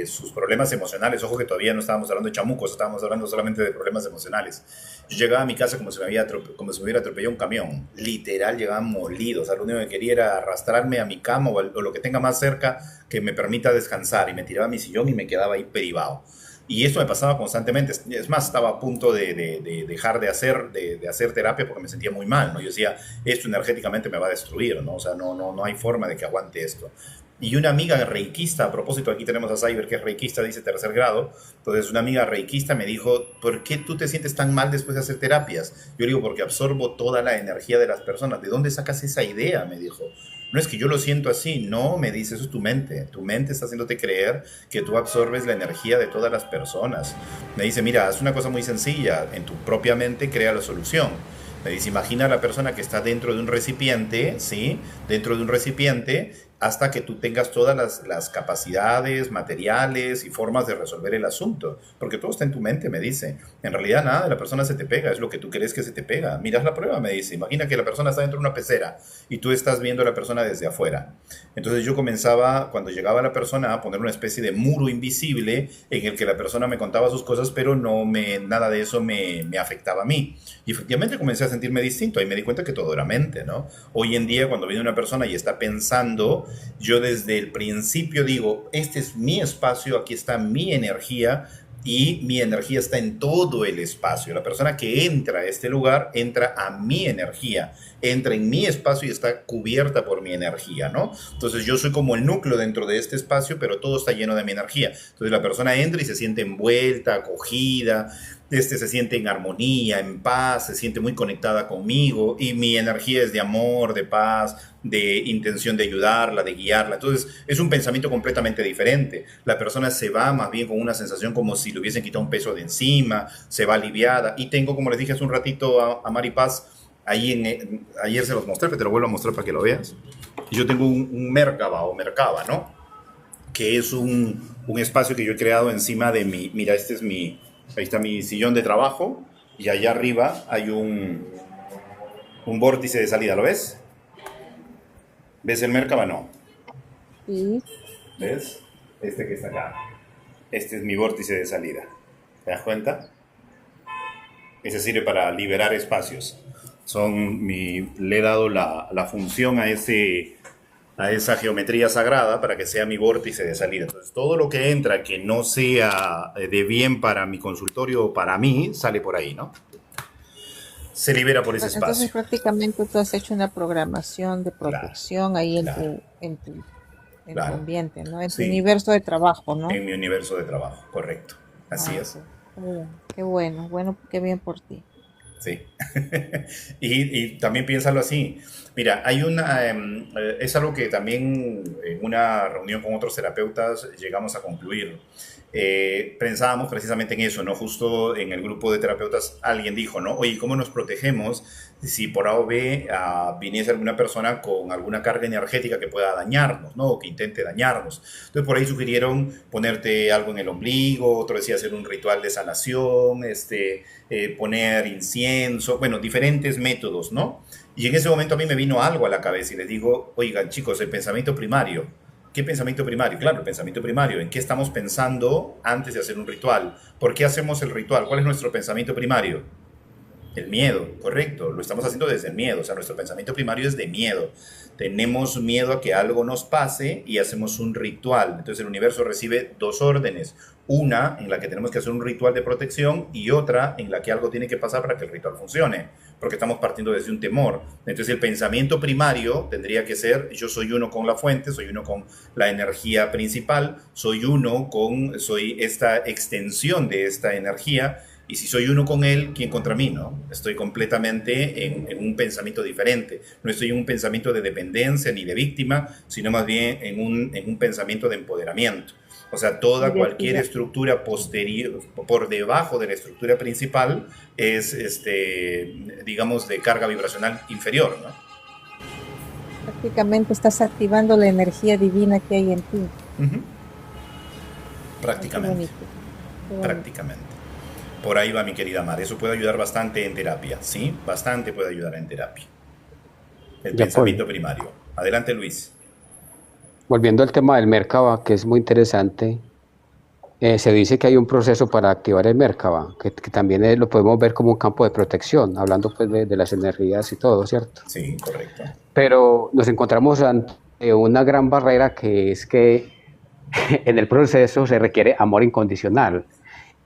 Speaker 1: sus problemas emocionales, ojo que todavía no estábamos hablando de chamucos, estábamos hablando solamente de problemas emocionales. Yo llegaba a mi casa como si me hubiera atropellado un camión. Literal, llegaba molido. O sea, lo único que quería era arrastrarme a mi cama o lo que tenga más cerca que me permita descansar. Y me tiraba a mi sillón y me quedaba ahí peribado. Y esto me pasaba constantemente. Es más, estaba a punto de dejar de hacer terapia porque me sentía muy mal, ¿no? Yo decía, esto energéticamente me va a destruir, ¿no? O sea, no hay forma de que aguante esto. Y una amiga reikista, a propósito, aquí tenemos a Cyber, que es reikista, dice tercer grado. Entonces, una amiga reikista me dijo, ¿por qué tú te sientes tan mal después de hacer terapias? Yo digo, porque absorbo toda la energía de las personas. ¿De dónde sacas esa idea? Me dijo. No es que yo lo siento así, no, me dice, eso es tu mente. Tu mente está haciéndote creer que tú absorbes la energía de todas las personas. Me dice, mira, haz una cosa muy sencilla, en tu propia mente crea la solución. Me dice, imagina a la persona que está dentro de un recipiente, ¿sí? Dentro de un recipiente, hasta que tú tengas todas las capacidades materiales y formas de resolver el asunto. Porque todo está en tu mente, me dice. En realidad nada de la persona se te pega, es lo que tú crees que se te pega. Miras la prueba, me dice. Imagina que la persona está dentro de una pecera y tú estás viendo a la persona desde afuera. Entonces yo comenzaba, cuando llegaba la persona, a poner una especie de muro invisible en el que la persona me contaba sus cosas, pero nada de eso me afectaba a mí. Y efectivamente comencé a sentirme distinto. Ahí me di cuenta que todo era mente, ¿no? Hoy en día, cuando viene una persona y está pensando, yo desde el principio digo, este es mi espacio, aquí está mi energía y mi energía está en todo el espacio. La persona que entra a este lugar entra a mi energía, entra en mi espacio y está cubierta por mi energía, ¿no? Entonces yo soy como el núcleo dentro de este espacio, pero todo está lleno de mi energía. Entonces la persona entra y se siente envuelta, acogida, se siente en armonía, en paz, se siente muy conectada conmigo y mi energía es de amor, de paz, de intención de ayudarla, de guiarla. Entonces es un pensamiento completamente diferente. La persona se va más bien con una sensación como si le hubiesen quitado un peso de encima, se va aliviada. Y tengo, como les dije hace un ratito a Mari Paz, ayer se los mostré, pero te lo vuelvo a mostrar para que lo veas. Y yo tengo un Merkaba o Merkaba, ¿no? Que es un espacio que yo he creado encima de mi... Mira, ahí está mi sillón de trabajo y allá arriba hay un vórtice de salida, ¿lo ves? ¿Ves el Merkaba? No.
Speaker 6: Sí.
Speaker 1: ¿Ves? Este que está acá. Este es mi vórtice de salida. ¿Te das cuenta? Ese sirve para liberar espacios. Le he dado la función a esa geometría sagrada para que sea mi vórtice de salida. Entonces, todo lo que entra que no sea de bien para mi consultorio o para mí, sale por ahí, ¿no? Se libera por ese espacio.
Speaker 6: Entonces, prácticamente tú has hecho una programación de protección, claro, ahí en tu
Speaker 1: claro,
Speaker 6: ambiente, ¿no? En tu
Speaker 1: sí,
Speaker 6: universo de trabajo, ¿no?
Speaker 1: En mi universo de trabajo, correcto. Así es.
Speaker 6: Sí. Qué bueno, qué bien por ti.
Speaker 1: Sí. y también piénsalo así. Mira, es algo que también en una reunión con otros terapeutas llegamos a concluir. Pensábamos precisamente en eso, ¿no? Justo en el grupo de terapeutas alguien dijo, ¿no? Oye, ¿cómo nos protegemos si por A o B viniese alguna persona con alguna carga energética que pueda dañarnos, ¿no? O que intente dañarnos. Entonces por ahí sugirieron ponerte algo en el ombligo, otro decía hacer un ritual de sanación, poner incienso, bueno, diferentes métodos, ¿no? Y en ese momento a mí me vino algo a la cabeza y les digo, oigan chicos, el pensamiento primario. ¿Qué pensamiento primario? Claro, el pensamiento primario. ¿En qué estamos pensando antes de hacer un ritual? ¿Por qué hacemos el ritual? ¿Cuál es nuestro pensamiento primario? El miedo, correcto. Lo estamos haciendo desde el miedo. O sea, nuestro pensamiento primario es de miedo. Tenemos miedo a que algo nos pase y hacemos un ritual. Entonces el universo recibe dos órdenes. Una en la que tenemos que hacer un ritual de protección y otra en la que algo tiene que pasar para que el ritual funcione. Porque estamos partiendo desde un temor. Entonces el pensamiento primario tendría que ser, yo soy uno con la fuente, soy uno con la energía principal, soy esta extensión de esta energía. Y si soy uno con él, ¿quién contra mí? ¿No? Estoy completamente en un pensamiento diferente. No estoy en un pensamiento de dependencia ni de víctima, sino más bien en un pensamiento de empoderamiento. O sea, cualquier estructura posterior, por debajo de la estructura principal, es, digamos, de carga vibracional inferior, ¿no?
Speaker 6: Prácticamente estás activando la energía divina que hay en ti.
Speaker 1: Uh-huh. Prácticamente.
Speaker 6: Qué bonito.
Speaker 1: Prácticamente. Por ahí va mi querida Mar. Eso puede ayudar bastante en terapia, ¿sí? Bastante puede ayudar en terapia. El pensamiento primario. Adelante, Luis.
Speaker 2: Volviendo al tema del Merkaba, que es muy interesante, se dice que hay un proceso para activar el Merkaba, que también lo podemos ver como un campo de protección, hablando pues de las energías y todo, ¿cierto?
Speaker 1: Sí, correcto.
Speaker 2: Pero nos encontramos ante una gran barrera, que es que en el proceso se requiere amor incondicional.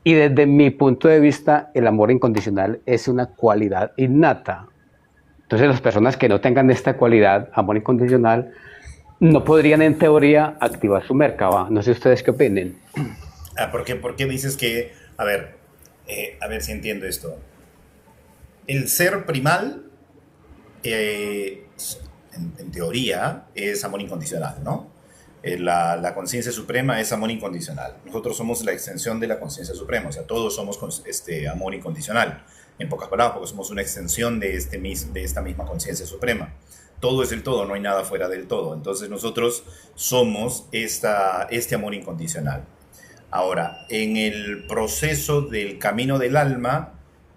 Speaker 2: Y desde mi punto de vista, el amor incondicional es una cualidad innata. Entonces las personas que no tengan esta cualidad, amor incondicional, no podrían en teoría activar su Merkaba. No sé ustedes qué opinen.
Speaker 1: ¿Por qué dices que, a ver si entiendo esto? El ser primal, en teoría, es amor incondicional, ¿no? La conciencia suprema es amor incondicional. Nosotros somos la extensión de la conciencia suprema, o sea, todos somos amor incondicional. En pocas palabras, porque somos una extensión de esta misma conciencia suprema. Todo es el todo, no hay nada fuera del todo. Entonces nosotros somos este amor incondicional. Ahora, en el proceso del camino del alma,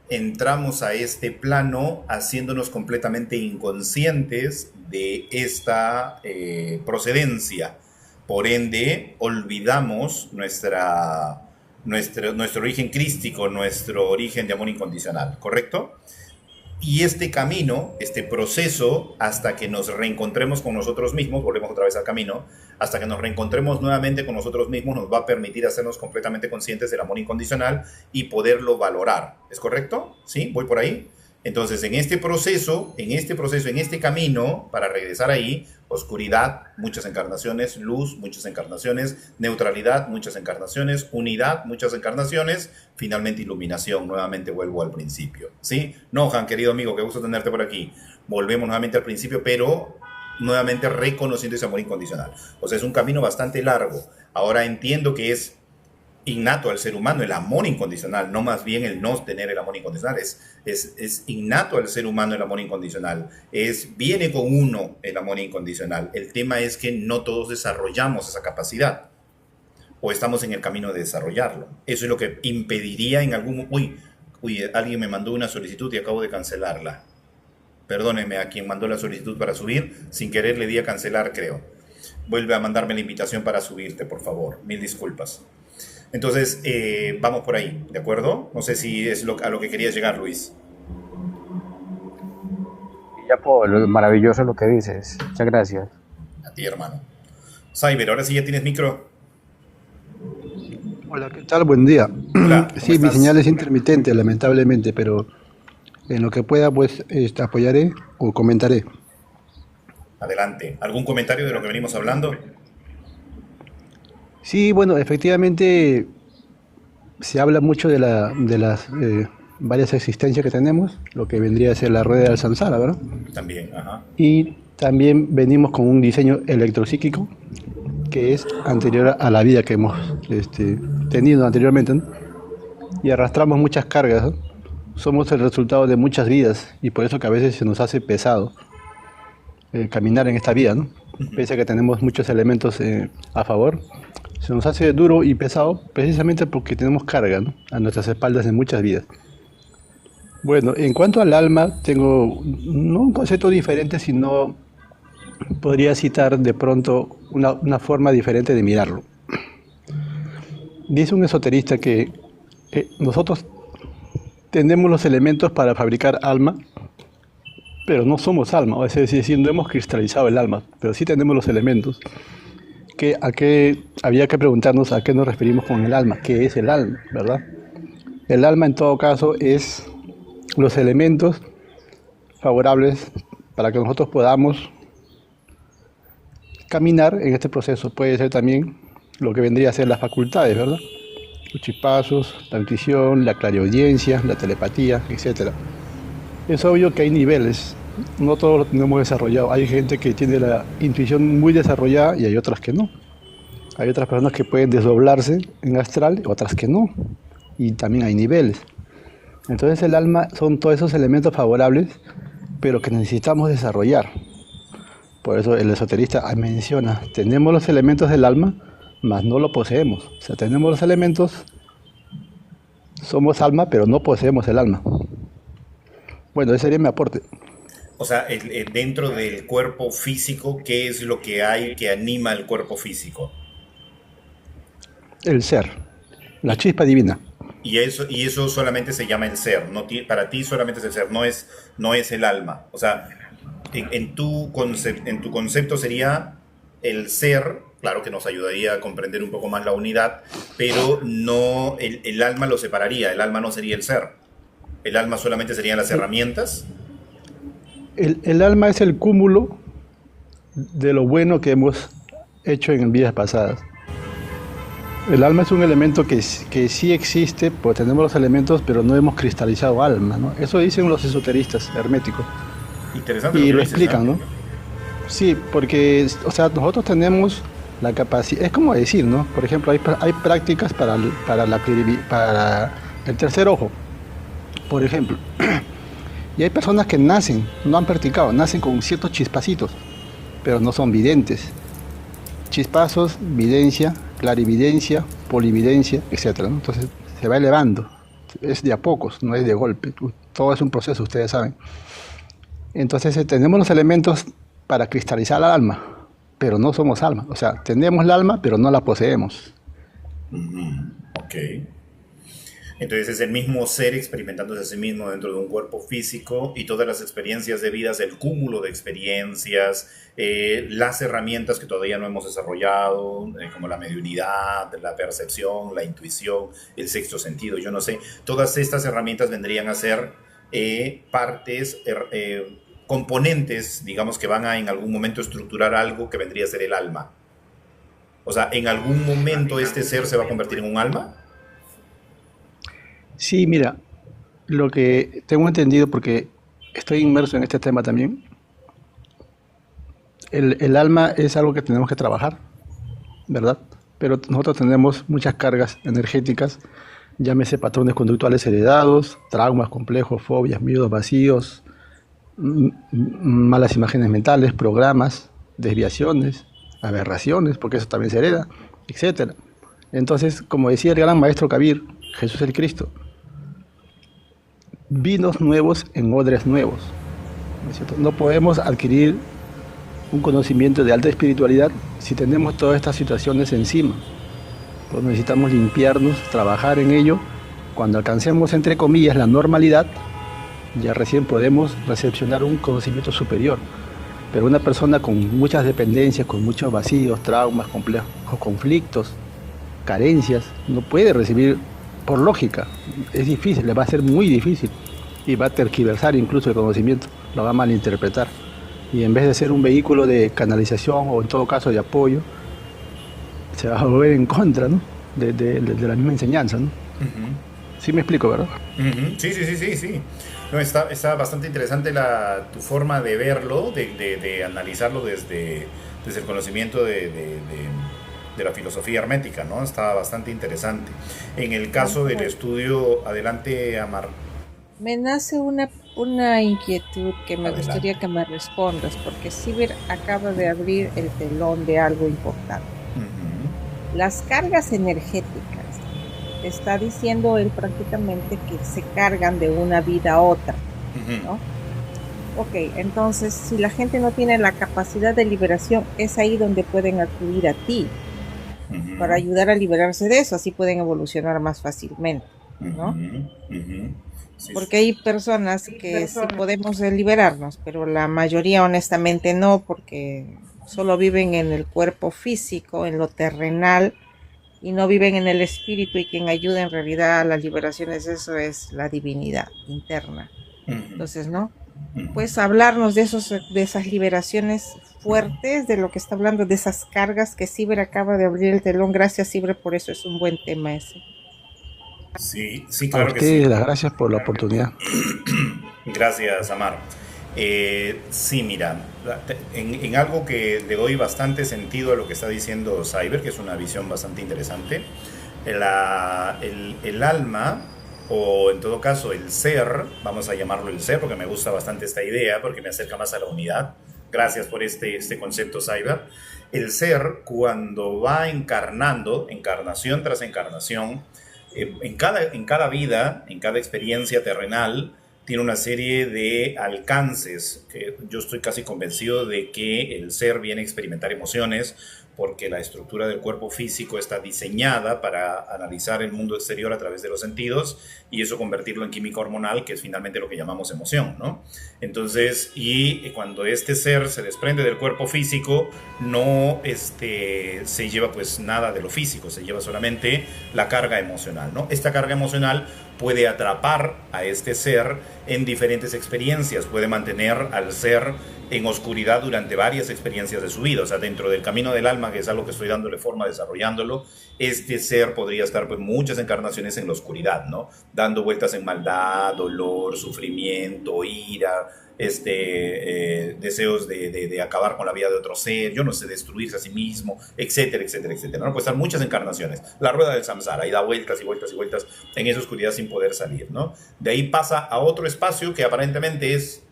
Speaker 1: entramos a este plano haciéndonos completamente inconscientes de esta procedencia. Por ende, olvidamos nuestro origen crístico, nuestro origen de amor incondicional, ¿correcto? Y este camino, este proceso, hasta que nos reencontremos con nosotros mismos, volvemos otra vez al camino, hasta que nos reencontremos nuevamente con nosotros mismos, nos va a permitir hacernos completamente conscientes del amor incondicional y poderlo valorar. ¿Es correcto? ¿Sí? ¿Voy por ahí? Entonces, en este proceso, en este camino, para regresar ahí, oscuridad, muchas encarnaciones, luz, muchas encarnaciones, neutralidad, muchas encarnaciones, unidad, muchas encarnaciones, finalmente iluminación, nuevamente vuelvo al principio, ¿sí? Nohan, querido amigo, qué gusto tenerte por aquí. Volvemos nuevamente al principio, pero nuevamente reconociendo ese amor incondicional. O sea, es un camino bastante largo. Ahora entiendo que es innato al ser humano el amor incondicional, no más bien el no tener el amor incondicional. Es innato al ser humano el amor incondicional. Viene con uno el amor incondicional. El tema es que no todos desarrollamos esa capacidad o estamos en el camino de desarrollarlo. Eso es lo que impediría en algún... Uy, alguien me mandó una solicitud y acabo de cancelarla. Perdónenme a quien mandó la solicitud para subir. Sin querer le di a cancelar, creo. Vuelve a mandarme la invitación para subirte, por favor. Mil disculpas. Entonces, vamos por ahí, ¿de acuerdo? No sé si es a lo que querías llegar, Luis.
Speaker 2: Ya, Paul, maravilloso lo que dices. Muchas gracias.
Speaker 1: A ti, hermano. Cyber, ahora sí ya tienes micro.
Speaker 7: Hola, ¿qué tal? Buen día.
Speaker 1: Hola, ¿cómo
Speaker 7: Sí, mi
Speaker 1: estás?
Speaker 7: señal es intermitente, lamentablemente, pero en lo que pueda, pues, apoyaré o comentaré.
Speaker 1: Adelante. ¿Algún comentario de lo que venimos hablando?
Speaker 7: Sí, bueno, efectivamente se habla mucho de las varias existencias que tenemos, lo que vendría a ser la rueda del samsara, ¿verdad?
Speaker 1: También, ajá.
Speaker 7: Y también venimos con un diseño electropsíquico que es anterior a la vida que hemos tenido anteriormente, ¿no? Y arrastramos muchas cargas, ¿no? Somos el resultado de muchas vidas y por eso que a veces se nos hace pesado caminar en esta vida, ¿no? Pese a que tenemos muchos elementos a favor, se nos hace duro y pesado precisamente porque tenemos carga, ¿no?, a nuestras espaldas en muchas vidas. Bueno, en cuanto al alma, tengo no un concepto diferente, sino podría citar de pronto una forma diferente de mirarlo. Dice un esoterista que nosotros tenemos los elementos para fabricar alma, pero no somos alma, o sea, es decir, no hemos cristalizado el alma, pero sí tenemos los elementos. Había que preguntarnos a qué nos referimos con el alma, qué es el alma, ¿verdad? El alma en todo caso es los elementos favorables para que nosotros podamos caminar en este proceso. Puede ser también lo que vendría a ser las facultades, ¿verdad? Los chispazos, la intuición, la clariaudiencia, la telepatía, etc. Es obvio que hay niveles, no todos lo tenemos desarrollado. Hay gente que tiene la intuición muy desarrollada y hay otras que no. Hay otras personas que pueden desdoblarse en astral, otras que no. Y también hay niveles. Entonces el alma son todos esos elementos favorables, pero que necesitamos desarrollar. Por eso el esoterista menciona, tenemos los elementos del alma, mas no lo poseemos. O sea, tenemos los elementos, somos alma, pero no poseemos el alma. Bueno, ese sería mi aporte.
Speaker 1: O sea, dentro del cuerpo físico, ¿qué es lo que hay que anima el cuerpo físico?
Speaker 7: El ser, la chispa divina.
Speaker 1: Y eso solamente se llama el ser, no para ti solamente es el ser, no es el alma. O sea, en tu concepto sería el ser, claro que nos ayudaría a comprender un poco más la unidad, pero no, el alma lo separaría, el alma no sería el ser. El alma solamente serían las herramientas.
Speaker 7: El alma es el cúmulo de lo bueno que hemos hecho en vidas pasadas. El alma es un elemento que sí existe, pues tenemos los elementos, pero no hemos cristalizado alma, ¿no? Eso dicen los esoteristas herméticos.
Speaker 1: Interesante
Speaker 7: Y
Speaker 1: que
Speaker 7: lo
Speaker 1: dices,
Speaker 7: explican, ¿no? Sí, porque, o sea, nosotros tenemos la capacidad, es como decir, ¿no? Por ejemplo, hay prácticas para el tercer ojo, por ejemplo. Y hay personas que nacen, no han practicado, nacen con ciertos chispacitos, pero no son videntes. Chispazos, videncia, clarividencia, polividencia, etcétera, ¿no? Entonces se va elevando, es de a pocos, no es de golpe, todo es un proceso, ustedes saben. Entonces tenemos los elementos para cristalizar el alma, pero no somos alma, o sea, tenemos el alma, pero no la poseemos.
Speaker 1: Ok. Entonces es el mismo ser experimentándose a sí mismo dentro de un cuerpo físico y todas las experiencias de vida, el cúmulo de experiencias, las herramientas que todavía no hemos desarrollado, como la mediunidad, la percepción, la intuición, el sexto sentido, yo no sé, todas estas herramientas vendrían a ser partes, componentes, digamos, que van a en algún momento estructurar algo que vendría a ser el alma. O sea, ¿en algún momento este ser se va a convertir en un alma?
Speaker 7: Sí, mira, lo que tengo entendido, porque estoy inmerso en este tema también, el alma es algo que tenemos que trabajar, ¿verdad? Pero nosotros tenemos muchas cargas energéticas, llámese patrones conductuales heredados, traumas complejos, fobias, miedos vacíos, malas imágenes mentales, programas, desviaciones, aberraciones, porque eso también se hereda, etcétera. Entonces, como decía el gran maestro Kabir, Jesús el Cristo, vinos nuevos en odres nuevos, ¿no es cierto? No podemos adquirir un conocimiento de alta espiritualidad si tenemos todas estas situaciones encima. Pues necesitamos limpiarnos, trabajar en ello. Cuando alcancemos, entre comillas, la normalidad, ya recién podemos recepcionar un conocimiento superior. Pero una persona con muchas dependencias, con muchos vacíos, traumas, complejos, conflictos, carencias, no puede recibir por lógica. Es difícil, le va a ser muy difícil y va a tergiversar incluso el conocimiento, lo va a malinterpretar. Y en vez de ser un vehículo de canalización o en todo caso de apoyo, se va a volver en contra, ¿no? de la misma enseñanza, ¿no? Sí me explico, ¿verdad?
Speaker 1: Sí. No, está bastante interesante tu forma de verlo, de analizarlo desde el conocimiento de la filosofía hermética, ¿no? Está bastante interesante. En el caso del estudio, adelante, Amar.
Speaker 6: Me nace una inquietud que me gustaría que me respondas, porque Ciber acaba de abrir el telón de algo importante. Las cargas energéticas, está diciendo él prácticamente que se cargan de una vida a otra, ¿no? Ok, entonces si la gente no tiene la capacidad de liberación, es ahí donde pueden acudir a ti para ayudar a liberarse de eso, así pueden evolucionar más fácilmente, ¿no? Sí, porque hay personas que sí podemos liberarnos, pero la mayoría honestamente no, porque solo viven en el cuerpo físico, en lo terrenal, y no viven en el espíritu, y quien ayuda en realidad a las liberaciones, eso es la divinidad interna. Entonces, ¿no? Pues hablarnos de esas liberaciones fuertes, de lo que está hablando, de esas cargas que Ciber acaba de abrir el telón. Gracias, Ciber, por eso es un buen tema ese.
Speaker 1: Sí, claro
Speaker 7: a
Speaker 1: que sí.
Speaker 7: Las gracias por la oportunidad.
Speaker 1: Gracias, Amar. Sí, mira, en algo que le doy bastante sentido a lo que está diciendo Cyber, que es una visión bastante interesante, el alma, o en todo caso el ser, vamos a llamarlo el ser, porque me gusta bastante esta idea, porque me acerca más a la unidad. Gracias por este concepto, Cyber. El ser, cuando va encarnando, encarnación tras encarnación, en cada vida, en cada experiencia terrenal, tiene una serie de alcances que yo estoy casi convencido de que el ser viene a experimentar emociones porque la estructura del cuerpo físico está diseñada para analizar el mundo exterior a través de los sentidos y eso convertirlo en química hormonal, que es finalmente lo que llamamos emoción, ¿no? Entonces, y cuando este ser se desprende del cuerpo físico, no se lleva pues nada de lo físico, se lleva solamente la carga emocional, ¿no? Esta carga emocional puede atrapar a este ser en diferentes experiencias, puede mantener al ser en oscuridad durante varias experiencias de su vida. O sea, dentro del camino del alma, que es algo que estoy dándole forma, desarrollándolo, este ser podría estar pues muchas encarnaciones en la oscuridad, ¿no? Dando vueltas en maldad, dolor, sufrimiento, ira, deseos de acabar con la vida de otro ser, yo no sé, destruirse a sí mismo, etcétera, etcétera, etcétera, ¿no? Puede estar muchas encarnaciones. La rueda del samsara, y da vueltas y vueltas y vueltas en esa oscuridad sin poder salir, ¿no? De ahí pasa a otro espacio que aparentemente es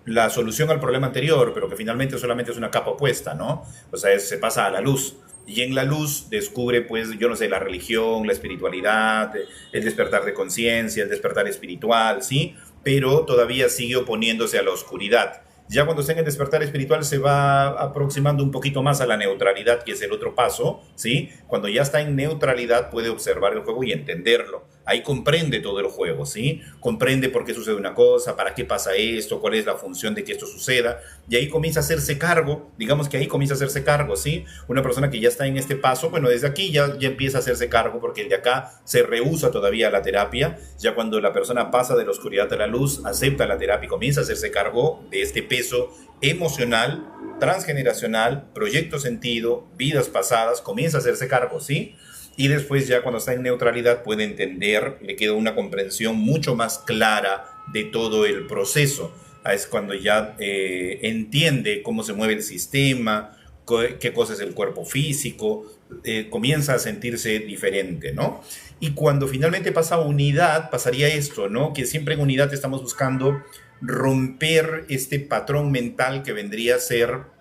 Speaker 1: la solución al problema anterior, pero que finalmente solamente es una capa opuesta, ¿no? O sea, se pasa a la luz. Y en la luz descubre, pues, yo no sé, la religión, la espiritualidad, el despertar de conciencia, el despertar espiritual, ¿sí? Pero todavía sigue oponiéndose a la oscuridad. Ya cuando está en el despertar espiritual se va aproximando un poquito más a la neutralidad, que es el otro paso, ¿sí? Cuando ya está en neutralidad puede observar el juego y entenderlo. Ahí comprende todo el juego, ¿sí? Comprende por qué sucede una cosa, para qué pasa esto, cuál es la función de que esto suceda. Y ahí comienza a hacerse cargo, digamos que ahí comienza a hacerse cargo, ¿sí? Una persona que ya está en este paso, bueno, desde aquí ya empieza a hacerse cargo porque el de acá se rehúsa todavía a la terapia. Ya cuando la persona pasa de la oscuridad a la luz, acepta la terapia y comienza a hacerse cargo de este peso emocional, transgeneracional, proyecto sentido, vidas pasadas, comienza a hacerse cargo, ¿sí? Y después ya cuando está en neutralidad puede entender, le queda una comprensión mucho más clara de todo el proceso. Es cuando ya entiende cómo se mueve el sistema, qué cosa es el cuerpo físico, comienza a sentirse diferente, ¿no? Y cuando finalmente pasa a unidad, pasaría esto, ¿no? Que siempre en unidad estamos buscando romper este patrón mental que vendría a ser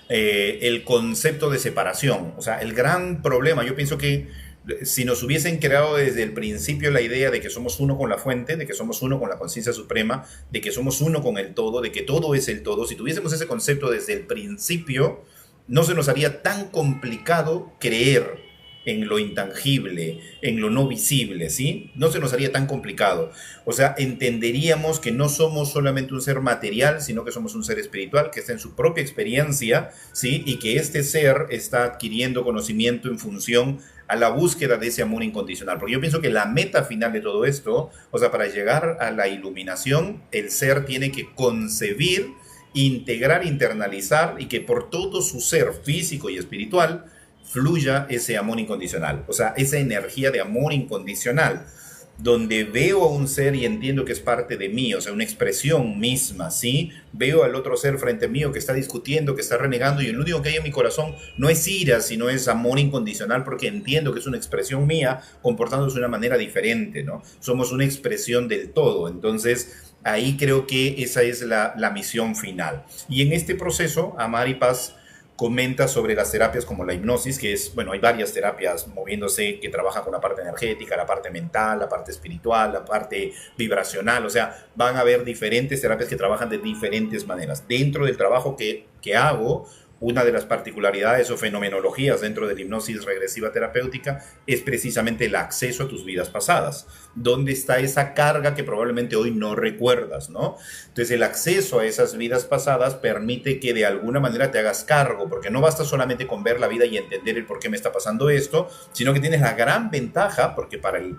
Speaker 1: el concepto de separación. O sea, el gran problema, yo pienso que si nos hubiesen creado desde el principio la idea de que somos uno con la fuente, de que somos uno con la conciencia suprema, de que somos uno con el todo, de que todo es el todo, si tuviésemos ese concepto desde el principio, no se nos haría tan complicado creer en lo intangible, en lo no visible, ¿sí? No se nos haría tan complicado. O sea, entenderíamos que no somos solamente un ser material, sino que somos un ser espiritual que está en su propia experiencia, ¿sí? Y que este ser está adquiriendo conocimiento en función a la búsqueda de ese amor incondicional. Porque yo pienso que la meta final de todo esto, o sea, para llegar a la iluminación, el ser tiene que concebir, integrar, internalizar y que por todo su ser físico y espiritual fluya ese amor incondicional, o sea, esa energía de amor incondicional, donde veo a un ser y entiendo que es parte de mí, o sea, una expresión misma, ¿sí? Veo al otro ser frente mío que está discutiendo, que está renegando, y lo único que hay en mi corazón no es ira, sino es amor incondicional, porque entiendo que es una expresión mía comportándose de una manera diferente, ¿no? Somos una expresión del todo, entonces ahí creo que esa es la misión final. Y en este proceso, Amar y Paz comenta sobre las terapias como la hipnosis, que es, bueno, hay varias terapias moviéndose que trabajan con la parte energética, la parte mental, la parte espiritual, la parte vibracional, o sea, van a haber diferentes terapias que trabajan de diferentes maneras. Dentro del trabajo que hago, una de las particularidades o fenomenologías dentro de la hipnosis regresiva terapéutica es precisamente el acceso a tus vidas pasadas. ¿Dónde está esa carga que probablemente hoy no recuerdas, ¿no? Entonces el acceso a esas vidas pasadas permite que de alguna manera te hagas cargo, porque no basta solamente con ver la vida y entender el por qué me está pasando esto, sino que tienes la gran ventaja, porque para el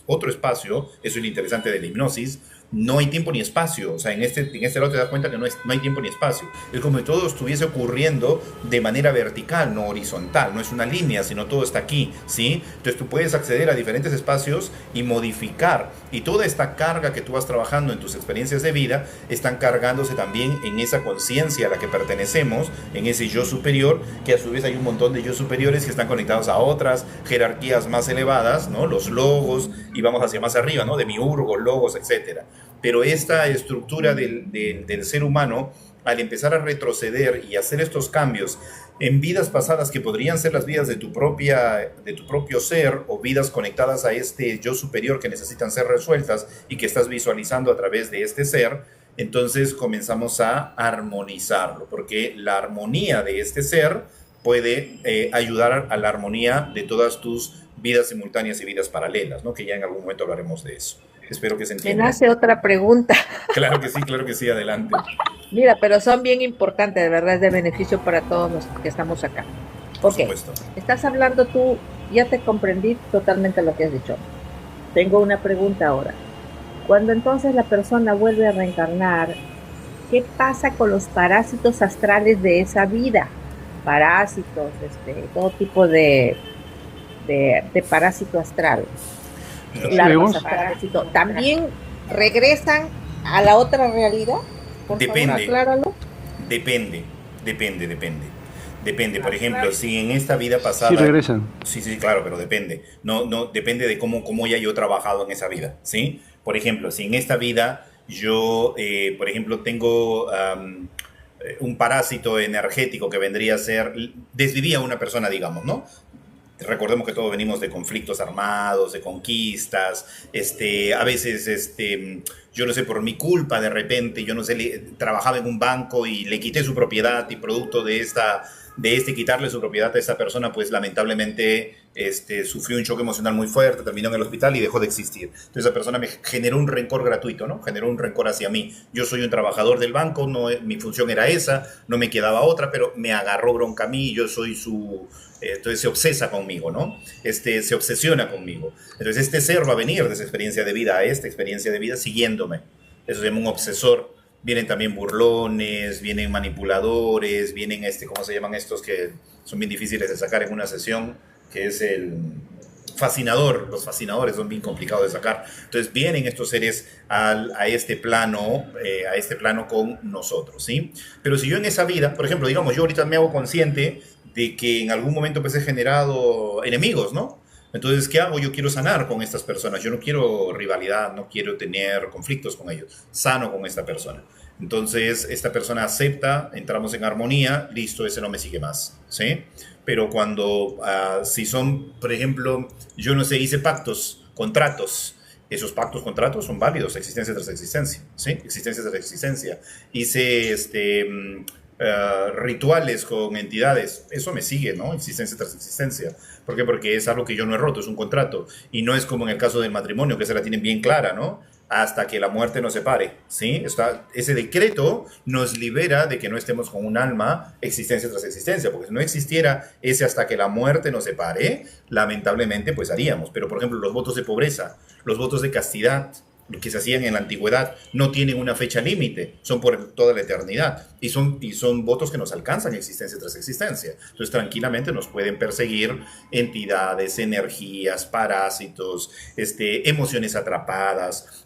Speaker 1: otro espacio, eso es lo interesante de la hipnosis, no hay tiempo ni espacio. O sea, en este lado te das cuenta que no hay tiempo ni espacio. Es como si todo estuviese ocurriendo de manera vertical, no horizontal. No es una línea, sino todo está aquí, ¿sí? Entonces tú puedes acceder a diferentes espacios y modificar. Y toda esta carga que tú vas trabajando en tus experiencias de vida están cargándose también en esa conciencia a la que pertenecemos, en ese yo superior, que a su vez hay un montón de yo superiores que están conectados a otras jerarquías más elevadas, ¿no? Los logos, y vamos hacia más arriba, ¿no? Demiurgos, logos, etcétera. pero esta estructura del ser humano, al empezar a retroceder y hacer estos cambios en vidas pasadas que podrían ser las vidas de tu propio ser, o vidas conectadas a este yo superior que necesitan ser resueltas y que estás visualizando a través de este ser, entonces comenzamos a armonizarlo, porque la armonía de este ser puede ayudar a la armonía de todas tus vidas simultáneas y vidas paralelas, ¿no? Que ya en algún momento hablaremos de eso. Espero que se
Speaker 6: Me
Speaker 1: entienda.
Speaker 6: nace otra pregunta.
Speaker 1: Claro que sí, adelante.
Speaker 6: Mira, pero son bien importantes, de verdad, es de beneficio para todos los que estamos acá.
Speaker 1: Por
Speaker 6: Ok,
Speaker 1: supuesto.
Speaker 6: estás hablando tú, ya te comprendí totalmente lo que has dicho. Tengo una pregunta ahora. Cuando entonces la persona vuelve a reencarnar, ¿qué pasa con los parásitos astrales de esa vida? Parásitos, todo tipo de parásito astral. Larvas parásito. ¿También regresan a la otra realidad? Por
Speaker 1: Depende.
Speaker 6: favor, acláralo.
Speaker 1: Depende. Por ejemplo, si en esta vida pasada...
Speaker 7: Sí regresan.
Speaker 1: Sí, claro, pero depende. No, depende de cómo ya yo he trabajado en esa vida, ¿sí? Por ejemplo, si en esta vida yo, por ejemplo, tengo un parásito energético que vendría a ser... Desvivía a una persona, digamos, ¿no? Recordemos que todos venimos de conflictos armados, de conquistas, a veces, yo no sé, por mi culpa de repente, yo no sé, trabajaba en un banco y le quité su propiedad, y producto de quitarle su propiedad a esa persona, pues lamentablemente sufrió un choque emocional muy fuerte, terminó en el hospital y dejó de existir. Entonces esa persona me generó un rencor gratuito, ¿no? Generó un rencor hacia mí. Yo soy un trabajador del banco, no, mi función era esa, no me quedaba otra, pero me agarró bronca a mí y yo soy su... Entonces se obsesa conmigo, ¿no? Se obsesiona conmigo. Entonces este ser va a venir de esa experiencia de vida a esta experiencia de vida siguiéndome. Eso se llama un obsesor. Vienen también burlones, vienen manipuladores, vienen ¿cómo se llaman estos que son bien difíciles de sacar en una sesión? Que es el fascinador. Los fascinadores son bien complicados de sacar. Entonces vienen estos seres a este plano con nosotros, ¿sí? Pero si yo en esa vida, por ejemplo, digamos, yo ahorita me hago consciente de que en algún momento pues he generado enemigos, ¿no? Entonces, ¿qué hago? Yo quiero sanar con estas personas. Yo no quiero rivalidad, no quiero tener conflictos con ellos. Sano con esta persona. Entonces, esta persona acepta, entramos en armonía, listo, ese no me sigue más, ¿sí? Pero cuando, si son, por ejemplo, yo no sé, hice pactos, contratos, esos pactos, contratos son válidos, existencia tras existencia, ¿sí? Existencia tras existencia. Hice, rituales con entidades, eso me sigue, ¿no? Existencia tras existencia. ¿Por qué? Porque es algo que yo no he roto, es un contrato. Y no es como en el caso del matrimonio, que se la tienen bien clara, ¿no? Hasta que la muerte nos separe, ¿sí? Ese decreto nos libera de que no estemos con un alma existencia tras existencia, porque si no existiera ese hasta que la muerte nos separe, lamentablemente pues haríamos. Pero por ejemplo, los votos de pobreza, los votos de castidad, que se hacían en la antigüedad, no tienen una fecha límite, son por toda la eternidad, y son votos que nos alcanzan existencia tras existencia. Entonces tranquilamente nos pueden perseguir entidades, energías, parásitos, emociones atrapadas,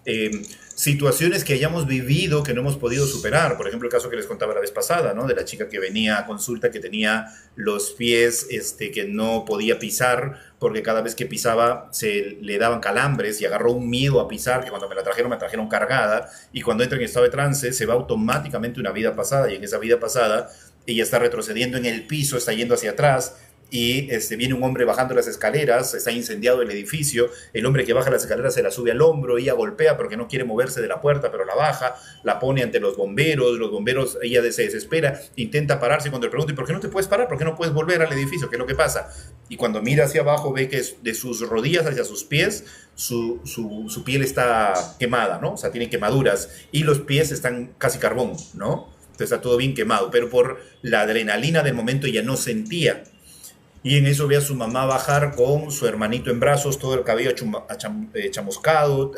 Speaker 1: situaciones que hayamos vivido que no hemos podido superar. Por ejemplo, el caso que les contaba la vez pasada, ¿no? De la chica que venía a consulta, que tenía los pies que no podía pisar, porque cada vez que pisaba se le daban calambres y agarró un miedo a pisar, que cuando me trajeron cargada, y cuando entra en estado de trance se va automáticamente una vida pasada, y en esa vida pasada ella está retrocediendo en el piso, está yendo hacia atrás, y viene un hombre bajando las escaleras, está incendiado el edificio, el hombre que baja las escaleras se la sube al hombro, ella golpea porque no quiere moverse de la puerta, pero la baja, la pone ante los bomberos, ella se desespera, intenta pararse, cuando le pregunta, ¿y por qué no te puedes parar? ¿Por qué no puedes volver al edificio? ¿Qué es lo que pasa? Y cuando mira hacia abajo ve que de sus rodillas hacia sus pies, su piel está quemada, ¿no? O sea, tiene quemaduras, y los pies están casi carbón, ¿no? Entonces está todo bien quemado, pero por la adrenalina del momento ella no sentía. Y en eso ve a su mamá bajar con su hermanito en brazos, todo el cabello chamuscado,